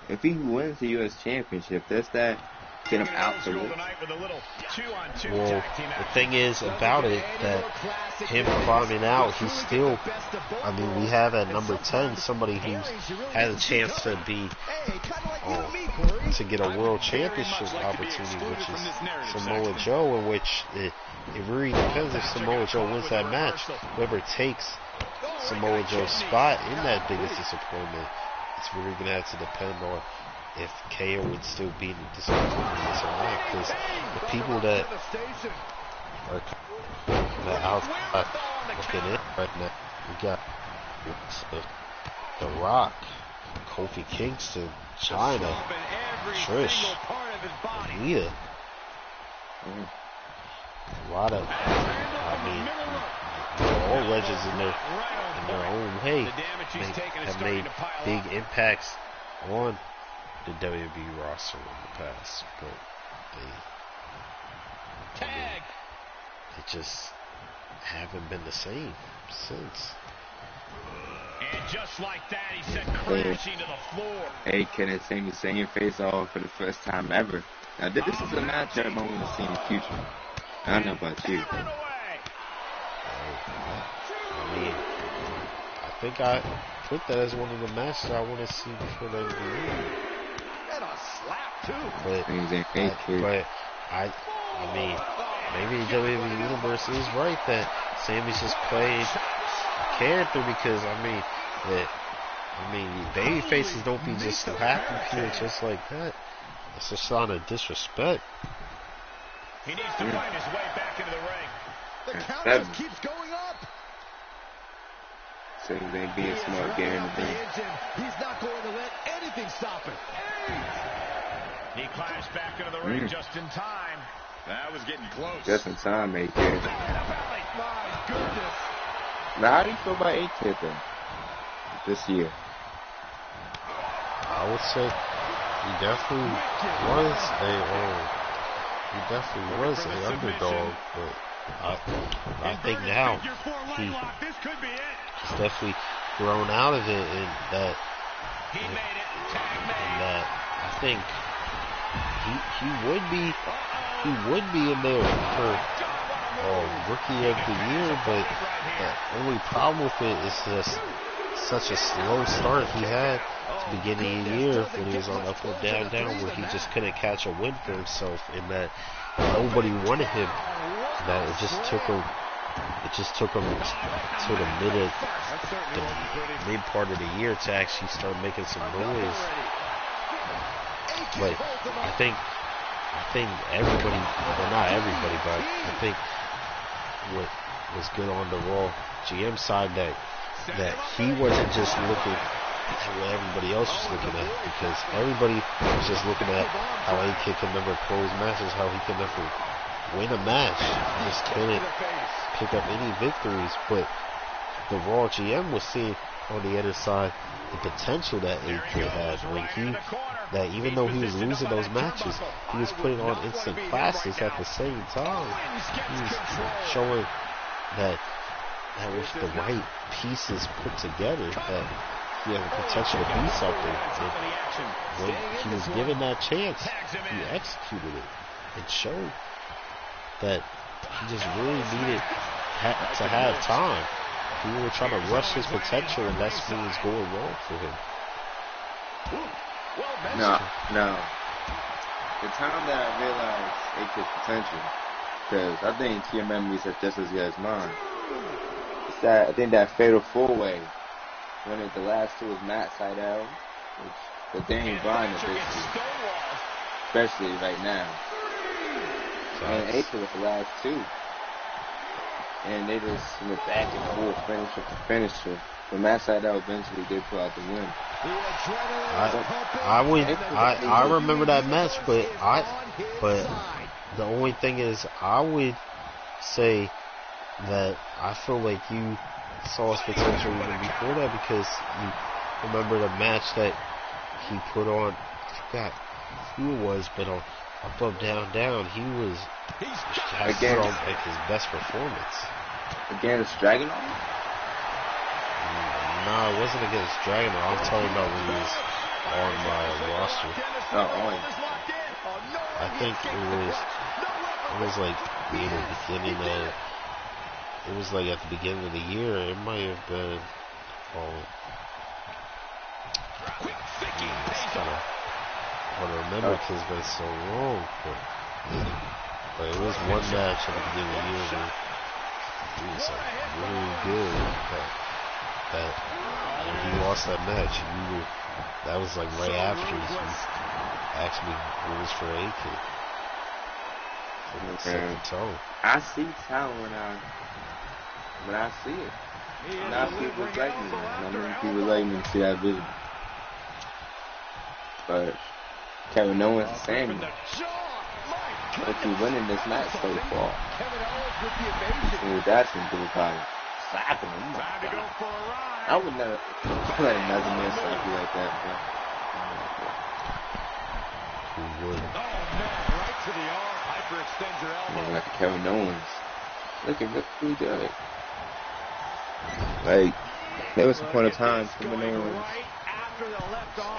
if he wins the U.S. Championship, does that get him out to lose? Well, the thing is about it, that him climbing out, he's still, I mean, we have at number 10 somebody who's had a chance to be, to get a world championship opportunity, which is Samoa Joe, in which it really depends if Samoa Joe wins that match. Whoever takes Samoa Joe's spot in that biggest disappointment, it's really going to have to depend on if KO would still be in the disappointment or not, because the people that are outside looking in right now, we got The Rock, Kofi Kingston, China, Trish, Anita. A lot of, I mean, they're all legends in their own way. They have made big impacts on the WWE roster in the past, but they just haven't been the same since. And just like that, he sent crashing to the floor. Hey, can it Sami Zayn face off for the first time ever? Now, this is a matchup I want to see in the future. I don't know about you. I mean, I think I put that as one of the matches I want to see before they release. And a slap too. But I mean, maybe the WWE Universe is right that Sami's just playing a character, because I mean, baby faces don't be just slapping people just like that. It's a sign of disrespect. He needs to find his way back into the ring. The count just keeps going up. So they be a smart game. He's not going to let anything stop him. He climbs back into the ring just in time. That was getting close. Just in time, AK. My goodness. Now, how do you feel about AK then? This year? I would say he definitely was an underdog, but I think now he's definitely grown out of it, and that I think he would be in there for Rookie of the Year, but the only problem with it is just such a slow start he had at the beginning of the year when he was on up or down, where he just couldn't catch a win for himself, and that nobody wanted him. That it just took him to the mid part of the year to actually start making some noise. But I think everybody, well, not everybody, but I think what was good on the Raw GM side that he wasn't just looking at what everybody else was looking at, because everybody was just looking at how AK can never close matches, how he can never win a match. He just couldn't pick up any victories. But the Raw GM was seeing on the other side the potential that AK had that even though he was losing those matches, he was putting on instant classes at the same time. He was showing that with the right pieces put together, that he had the potential to be something. And when he was given that chance, he executed it and showed that he just really needed to have time. People were trying to rush his potential, and that's what was going wrong for him. No. The time that I realized AK's potential, because I think your memories are just as good as mine. It's that, I think that fatal 4-way, when the last two was Matt Sydal, but Daniel Bryan at this year, especially right now. And AK was the last two. And they just went back and forth, finisher to finisher. But Matt Sydal eventually did pull out the win. I remember that match, but the only thing is, I would say that I feel like you saw his potential even before that, because you remember the match that he put on, I forgot who it was, but on Up, Down, he was put on like his best performance. Against Dragunov? No, it wasn't against Dragunov. I'm talking about when he was on my roster. I think it was like near the beginning of. It was like at the beginning of the year. It might have been. It's kind of hard to remember because it's been so long. But it was one match at the beginning of the year where he was like really good. That when he lost that match, that was like right after he asked me rules for AK. Set the tone. I see talent when I see it. And I see it reflecting. And I mean, people like me to see that vision. But Kevin Owens and Samuel, if you winning this match so far, that's some good body. Slapping him. I would never let another man slap you like that, bro. Who would? Right to the arm. Hyperextend your elbow. Like Kevin Owens. Looking really good. Like, there was a point of time Kevin Owens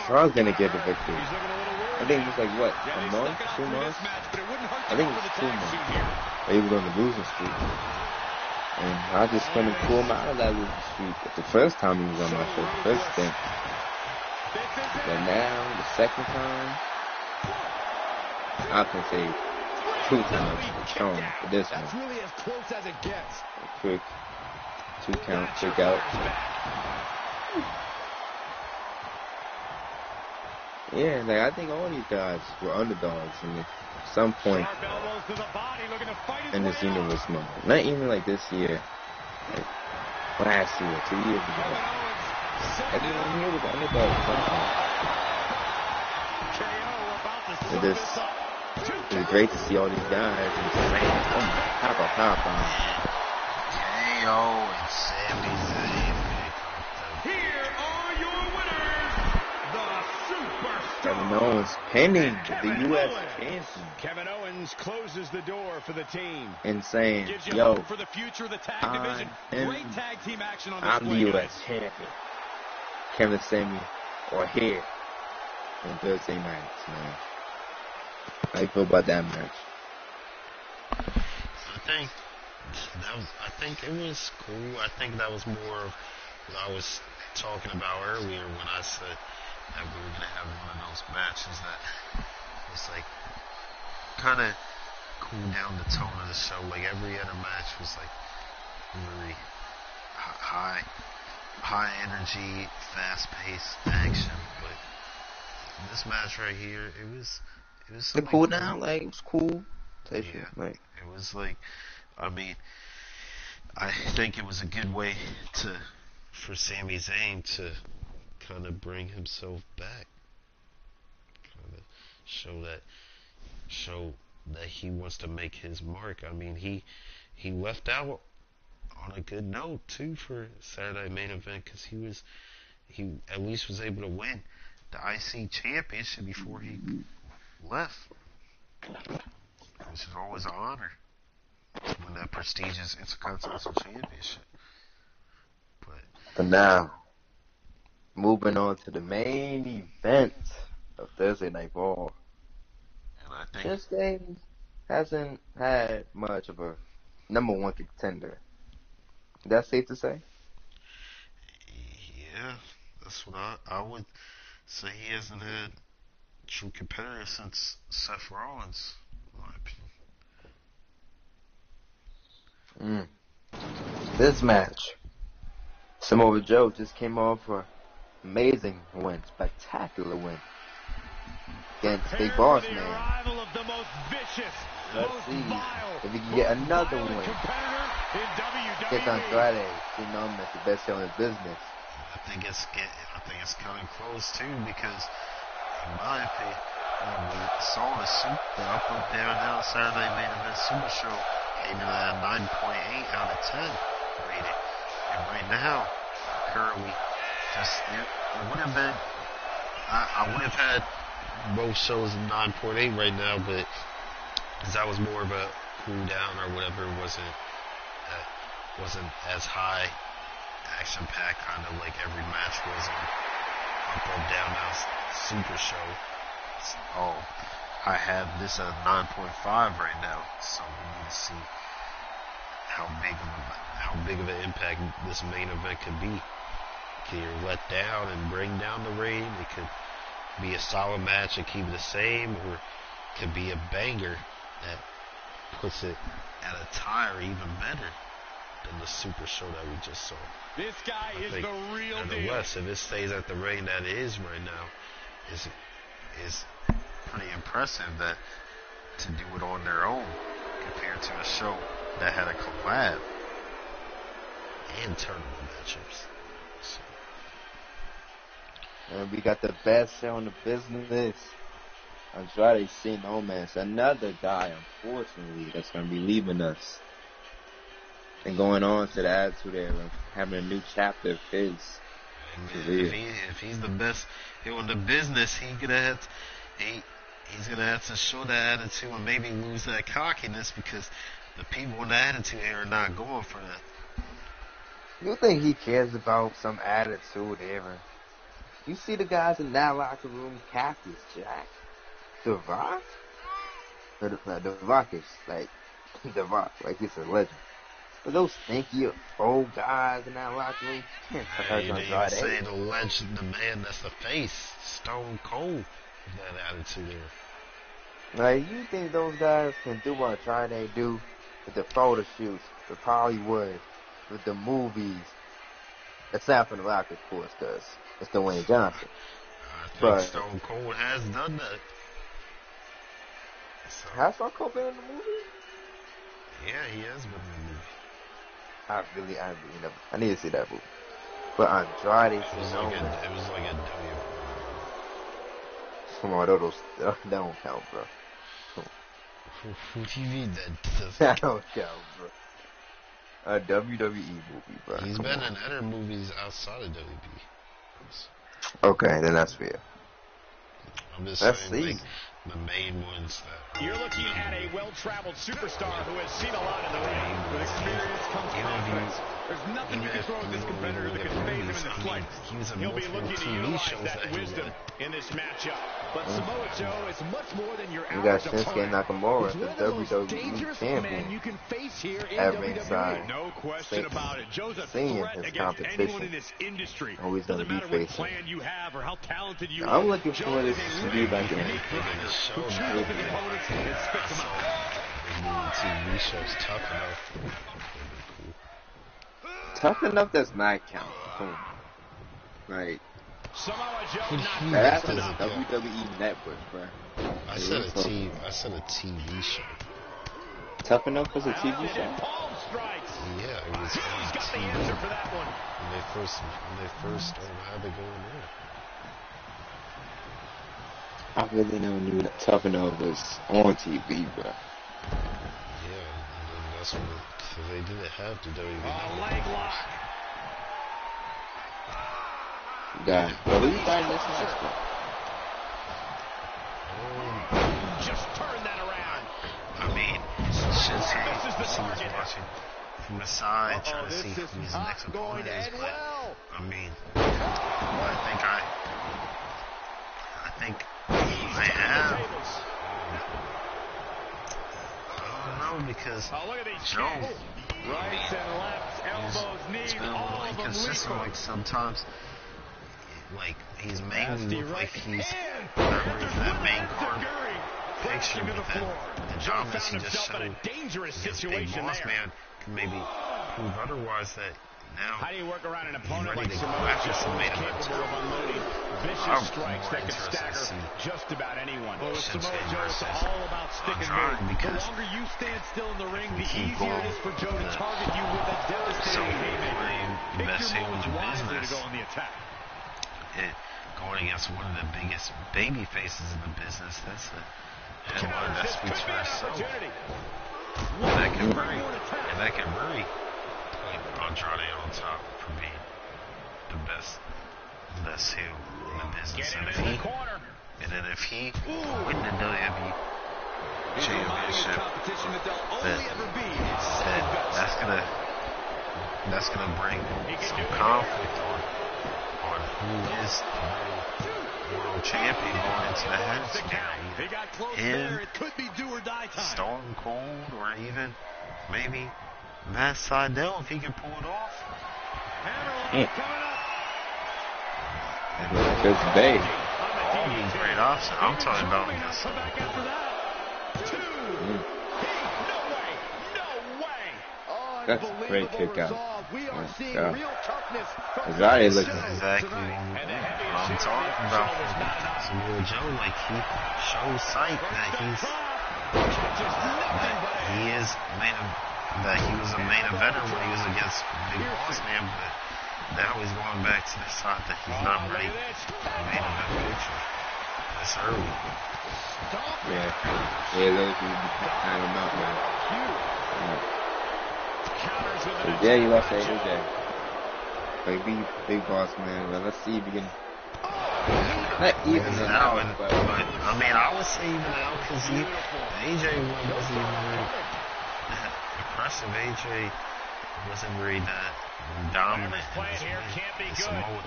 struggling to get the victory. I think it was like, what, a month? 2 months? I think it was 2 months. He was on the losing streak. And I just couldn't pull him out of that losing streak the first time he was on my show, the first thing. But now, the second time, I can say 2 times strong for this one. That's really as close as it gets. A quick 2 count, kick out. Yeah, like I think all these guys were underdogs and at some point in this universe moment. Not even like this year. Like last year, 2 years ago. Everyone here was underdog at some point. It's great to see all these guys and just saying, oh my, power bomb. KO and Sami Zayn. Here are your winners, the Superstars. Kevin Owens pinning the U.S. champion. Kevin Owens closes the door for the team. And saying, Gives you yo, hope for the future of the tag division. Great tag team action on I'm the display, U.S. guys. champion. Kevin Samuel, or here on Thursday nights, man. How you feel about that match? I think it was cool. I think that was more of, I was talking about earlier when I said that we were gonna have one of those matches that was like kind of cool down the tone of the show. Like every other match was like really high energy, fast paced action. But this match right here, it was the cool down, like it was cool. Yeah, like it was like, I mean, I think it was a good way for Sami Zayn to kind of bring himself back, kind of show that he wants to make his mark. I mean, he left out on a good note too for Saturday main event because he at least was able to win the IC championship before he left, which is always an honor when that prestigious Intercontinental Championship. But now, moving on to the main event of Thursday Night Raw. And I think Shinsuke hasn't had much of a number one contender. Is that safe to say? Yeah, that's what I would say. He hasn't had true competitor since Seth Rollins, in my opinion. This match, Samoa Joe just came off an amazing win, spectacular win against Big Boss Man. Let's see if we can get another win against Andrade, known as the best show in the business. I think it's coming close too because, in my opinion, we saw the up down Saturday main event Super Show came in at a 9.8 out of 10 rating, and right now, currently, it would have been. I would have had both shows at 9.8 right now, but because that was more of a cool down or whatever, wasn't as high action packed, kind of like every match was on Up or Down Now Super Show. I have this at 9.5 right now, so we need to see how big of an impact this main event could be. Can you let down and bring down the rating? It could be a solid match and keep it the same, or it could be a banger that puts it at a tie or even better than the Super Show that we just saw. This guy is the real deal. Nonetheless, if it stays at the rating that it is right now, is pretty impressive that to do it on their own compared to a show that had a collab and tournament matchups. So. And we got the best show in the business. Andrade Cien Almas, another guy, unfortunately, that's going to be leaving us and going on to the Attitude Era, having a new chapter of his career. If he's the best in the business, he's gonna have to show that attitude and maybe lose that cockiness because the people in the Attitude Era are not going for that. You think he cares about some Attitude Era? You see the guys in that locker room, Cactus Jack, The Rock? The Rock is like The Rock, like he's a legend. But those stinky old guys in that locker room can't touch you didn't even say the legend, the man that's the face, Stone Cold, that Attitude Era. Like, you think those guys can do what Andrade do with the photo shoots, with Hollywood, with the movies, except for The Rock, of course, because it's Dwayne Johnson. I think Stone Cold has done that. So. Has Stone Cold been in the movie? Yeah, he has been in the movie. I really never. I need to see that movie. But Andrade, it was like a W. Come on, those that don't count, bro. Who do you mean that? That don't count, bro. A WWE movie, bro. He's been in other movies outside of WWE. Okay, then that's fair. I'm just saying, like, the main ones that... You're looking at a well-traveled superstar who has seen a lot in the ring. With experience comes confidence. There's nothing you can throw at this competitor that can phase him in the slightest. He'll be looking to utilize that wisdom in this matchup. But Samoa Joe is much more than your you got average Shinsuke Nakamura, the WWE champion, you can face here in at ringside. No question about it. Joe's a Seeing threat his against anyone in competition. this industry. Always going to be Doesn't matter what facing. plan you have or how talented you I'm are. looking for this to be like a TV shows Tough Enough. Tough Enough does not count. Come on. Like, Samoa Joe that's a WWE network, bro. I said a TV show. Tough Enough was a TV show? Yeah, it was on TV. When they first had to go in there. I really never knew that Tough Enough was on TV, bro. Yeah, and then that's when they didn't have the WWE. Leg lock. God, but who's starting this match, bro? Just turn that around. I mean, Shinsuke was watching from the side, trying to see who his next opponent is. But I mean, I think I have. I don't know, because Joe, Rights and lefts, elbows, knees, it's been a all little of them inconsistent. lethal. Like sometimes, like he's making me look like he's that main card picture, but then the Dominus he just showed against Big Boss Man can maybe prove otherwise that now How do you work around an he's opponent ready like to go Samoa after Joe some main capable event. of unloading vicious I'm strikes more that could interested to stagger see just about anyone. Well, with Shinsuke Samoa Joe, it's versus all about stick and Andrade, move. The because longer you stand still in the ring, the keep easier it going is for Joe to target you with a devastating haymaker. Pick best your heel in moments the wisely to business. go on the attack. Going against one of the biggest baby faces in the business, that's a headline that speaks for itself. And that can really put Andrade on top for being the best heel in the business. And if he win the WWE Championship, then that's gonna bring some conflict on who is the world champion going into the heads now. Him, Stone Cold, or even maybe Matt Sydal if he can pull it off. Chris Bay. All these great options. I'm talking about against Stone Cold. That's a great kick out. Andrade looking exactly what I'm talking about. Samoa Joe, like he shows sight that he was a main eventer when he was against Big Boss Man, but now he's going back to the side that he's not ready for the main event picture. That's early. Yeah, those would be kind of out, man. Yeah, he lost to AJ. But he beat Big Boss Man. But let's see if he can. Not even now, but I mean, I would say even now because AJ wasn't even really impressive. AJ wasn't really that dominant in his win. Samoa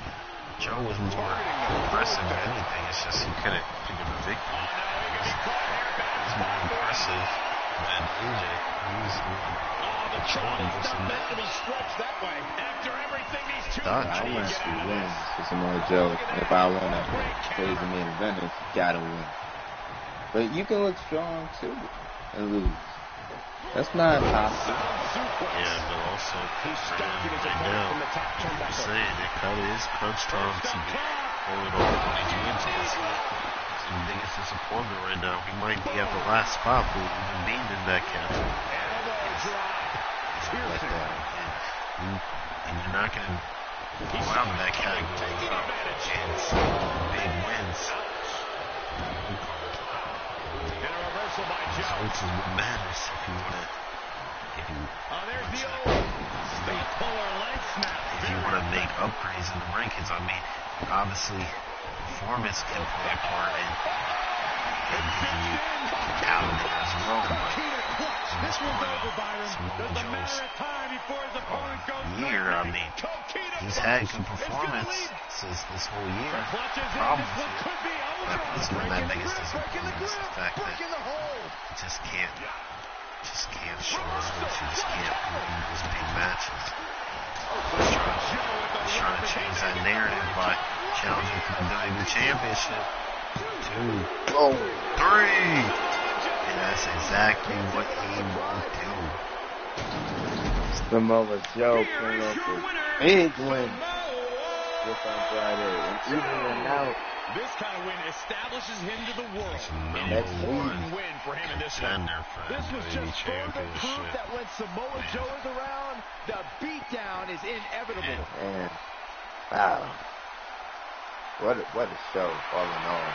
Joe was more impressive than anything. It's just he couldn't pick up a victory. He's more impressive than AJ. He's showing most of I want to win for Samoa Joe. If I want to play the main event, you gotta win. But you can look strong too and lose. That's not possible. Yeah, but also right now, I'm saying it probably is crunch time to be holding on to these wins against the biggest disappointment right now. He might be at the last spot for even being in that category. Like that. And you're not going to go out in that category without getting some big wins. Results is what matters if you want to make upgrades in the rankings. I mean, obviously performance can play a part in getting you out of there as well. But this one's over, Byron. Samoa Joe's year, I mean, he's had good performance this whole year. The problem that puts him in that biggest disappointment is the fact that he just can't show his roots. He just can't win those big matches. He's trying to change that narrative by challenging for the WWE Championship. 2, 3. And that's exactly what he won't do. Samoa Joe came up with a big win this on Friday. And even out, this kind of win establishes him to the world. Next Important win for him in this one. This was just further proof that when Samoa Joe is around, the beatdown is inevitable. And wow, what a show all in all.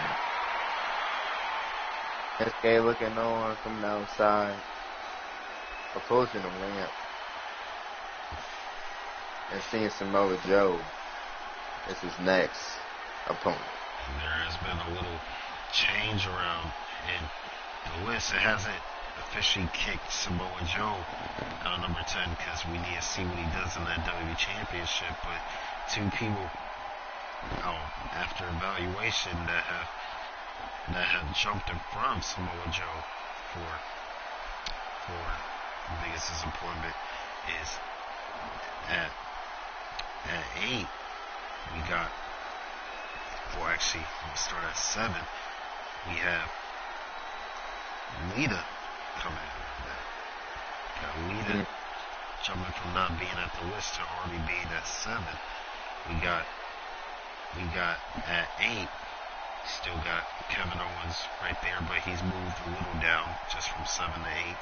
SK looking on from the outside, approaching the ramp, and seeing Samoa Joe as his next opponent. There has been a little change around in the list. It hasn't officially kicked Samoa Joe out of number 10 because we need to see what he does in that WWE Championship. But 2 people after evaluation that have jumped in front of Samoa Joe for the biggest disappointment is at 8 we got. Well, actually, we start at 7. We have Lita coming in. Got Lita jumping from not being at the list to already being at 7. We got at 8. Still got Kevin Owens right there, but he's moved a little down just from 7 to 8,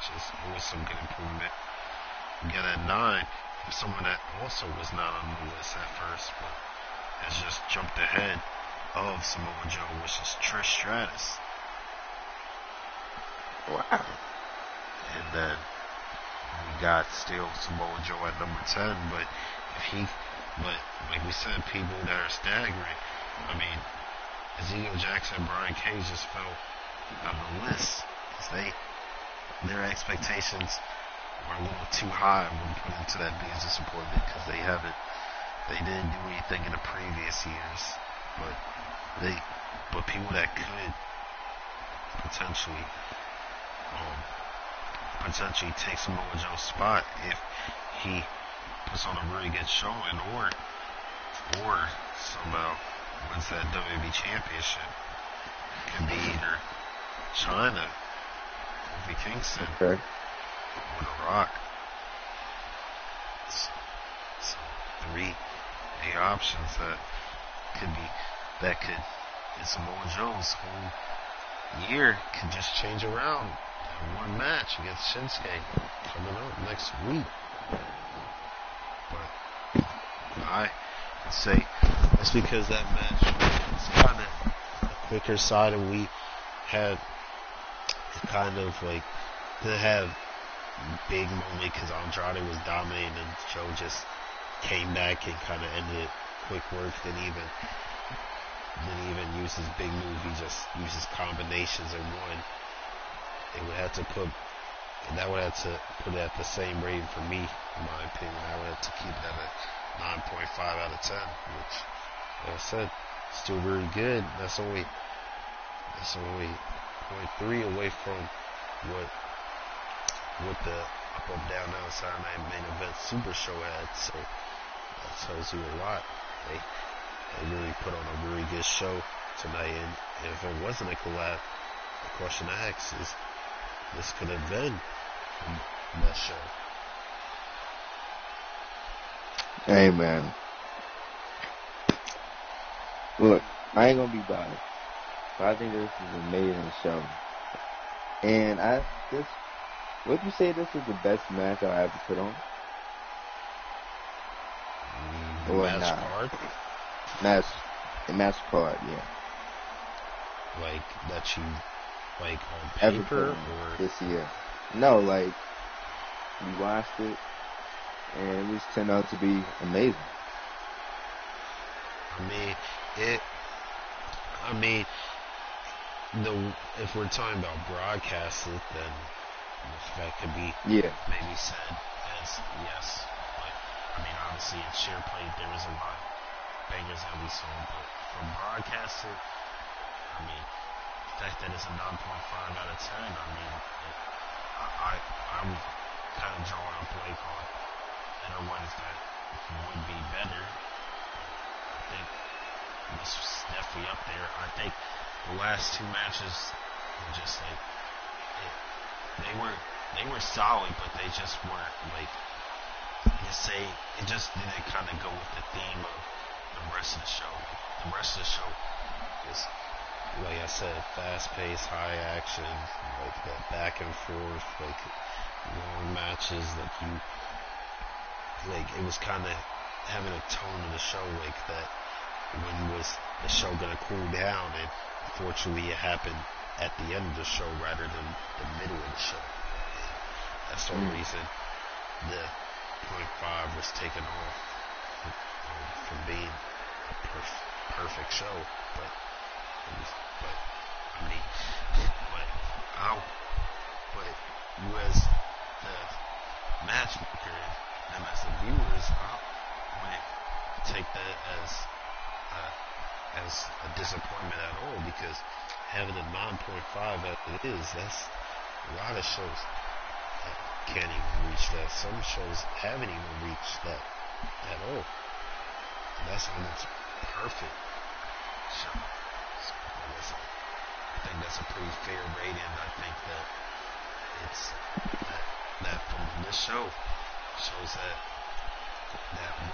which is always some good improvement. We got at 9 someone that also was not on the list at first, but has just jumped ahead of Samoa Joe, which is Trish Stratus. Wow. And then we got still Samoa Joe at number 10, but like we said, people that are staggering. I mean, Ezekiel Jackson and Brian Cage just fell out of the list because their expectations were a little too high when put into that biggest disappointment because they didn't do anything in the previous years, but people that could potentially take Samoa Joe's spot if he puts on a really good showing or somehow wins that WWE Championship. Could be either China, Kofi Kingston, or The Rock. So 3 options that could in Samoa Joe's whole year can just change around in one match against Shinsuke coming up next week. But I would say that's because that match was kind of the quicker side, and we had kind of like didn't have big moment because Andrade was dominating and Joe just came back and kind of ended it quick work. Didn't even use his big move. He just used his combinations and won. That would have to put it at the same rating for me, in my opinion. I would have to keep that at 9.5 out of 10, which, like I said, still very good. That's only 0.3 away from what the Up Down Saturday Night Main Event Super Show had. So that tells you a lot. They really put on a really good show tonight, and if it wasn't a collab, the question I ask is, this could have been that show. Hey, man. Look, I ain't gonna be biased, but I think this is an amazing show. And would you say this is the best match I ever put on? Match card? Match card, yeah. Like, that you, like, on paper, or? This year. No, like, we watched it, and it just turned out to be amazing. I mean, I mean, if we're talking about broadcasted, then that could be maybe said as yes. But I mean, obviously at share plate there was a lot of bangers that we saw, but from broadcasted, I mean, the fact that it's a 9.5 out of 10, I mean, I'm kind of drawing a blank on other ones that would be better. I think this was definitely up there. I think the last two matches were just like they were solid, but they just weren't like it just didn't kind of go with the theme of the rest of the show. The rest of the show was, like I said, fast paced, high action, like that back and forth, like long matches. Like it was kind of having a tone of the show, like that. When was the show gonna cool down? And unfortunately, it happened at the end of the show rather than the middle of the show. And that's the reason the 0.5 was taken off from being a perfect show. But you as the matchmaker and them as the viewers, I wouldn't take that as a disappointment at all, because having a 9.5 as it is, that's a lot of shows that can't even reach that. Some shows haven't even reached that at all. And that's almost perfect show. So, I think that's a pretty fair rating. I think that it's that from this show shows that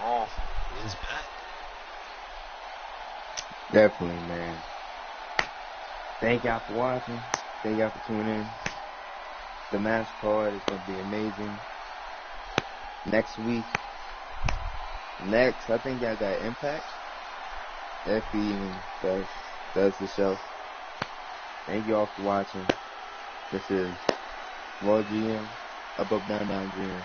Raw is back. Definitely, man. Thank y'all for watching. Thank y'all for tuning in. The match card is going to be amazing. Next week. I think y'all got Impact. If he even does the show. Thank you all for watching. This is Raw GM, Up Up Down Down GM.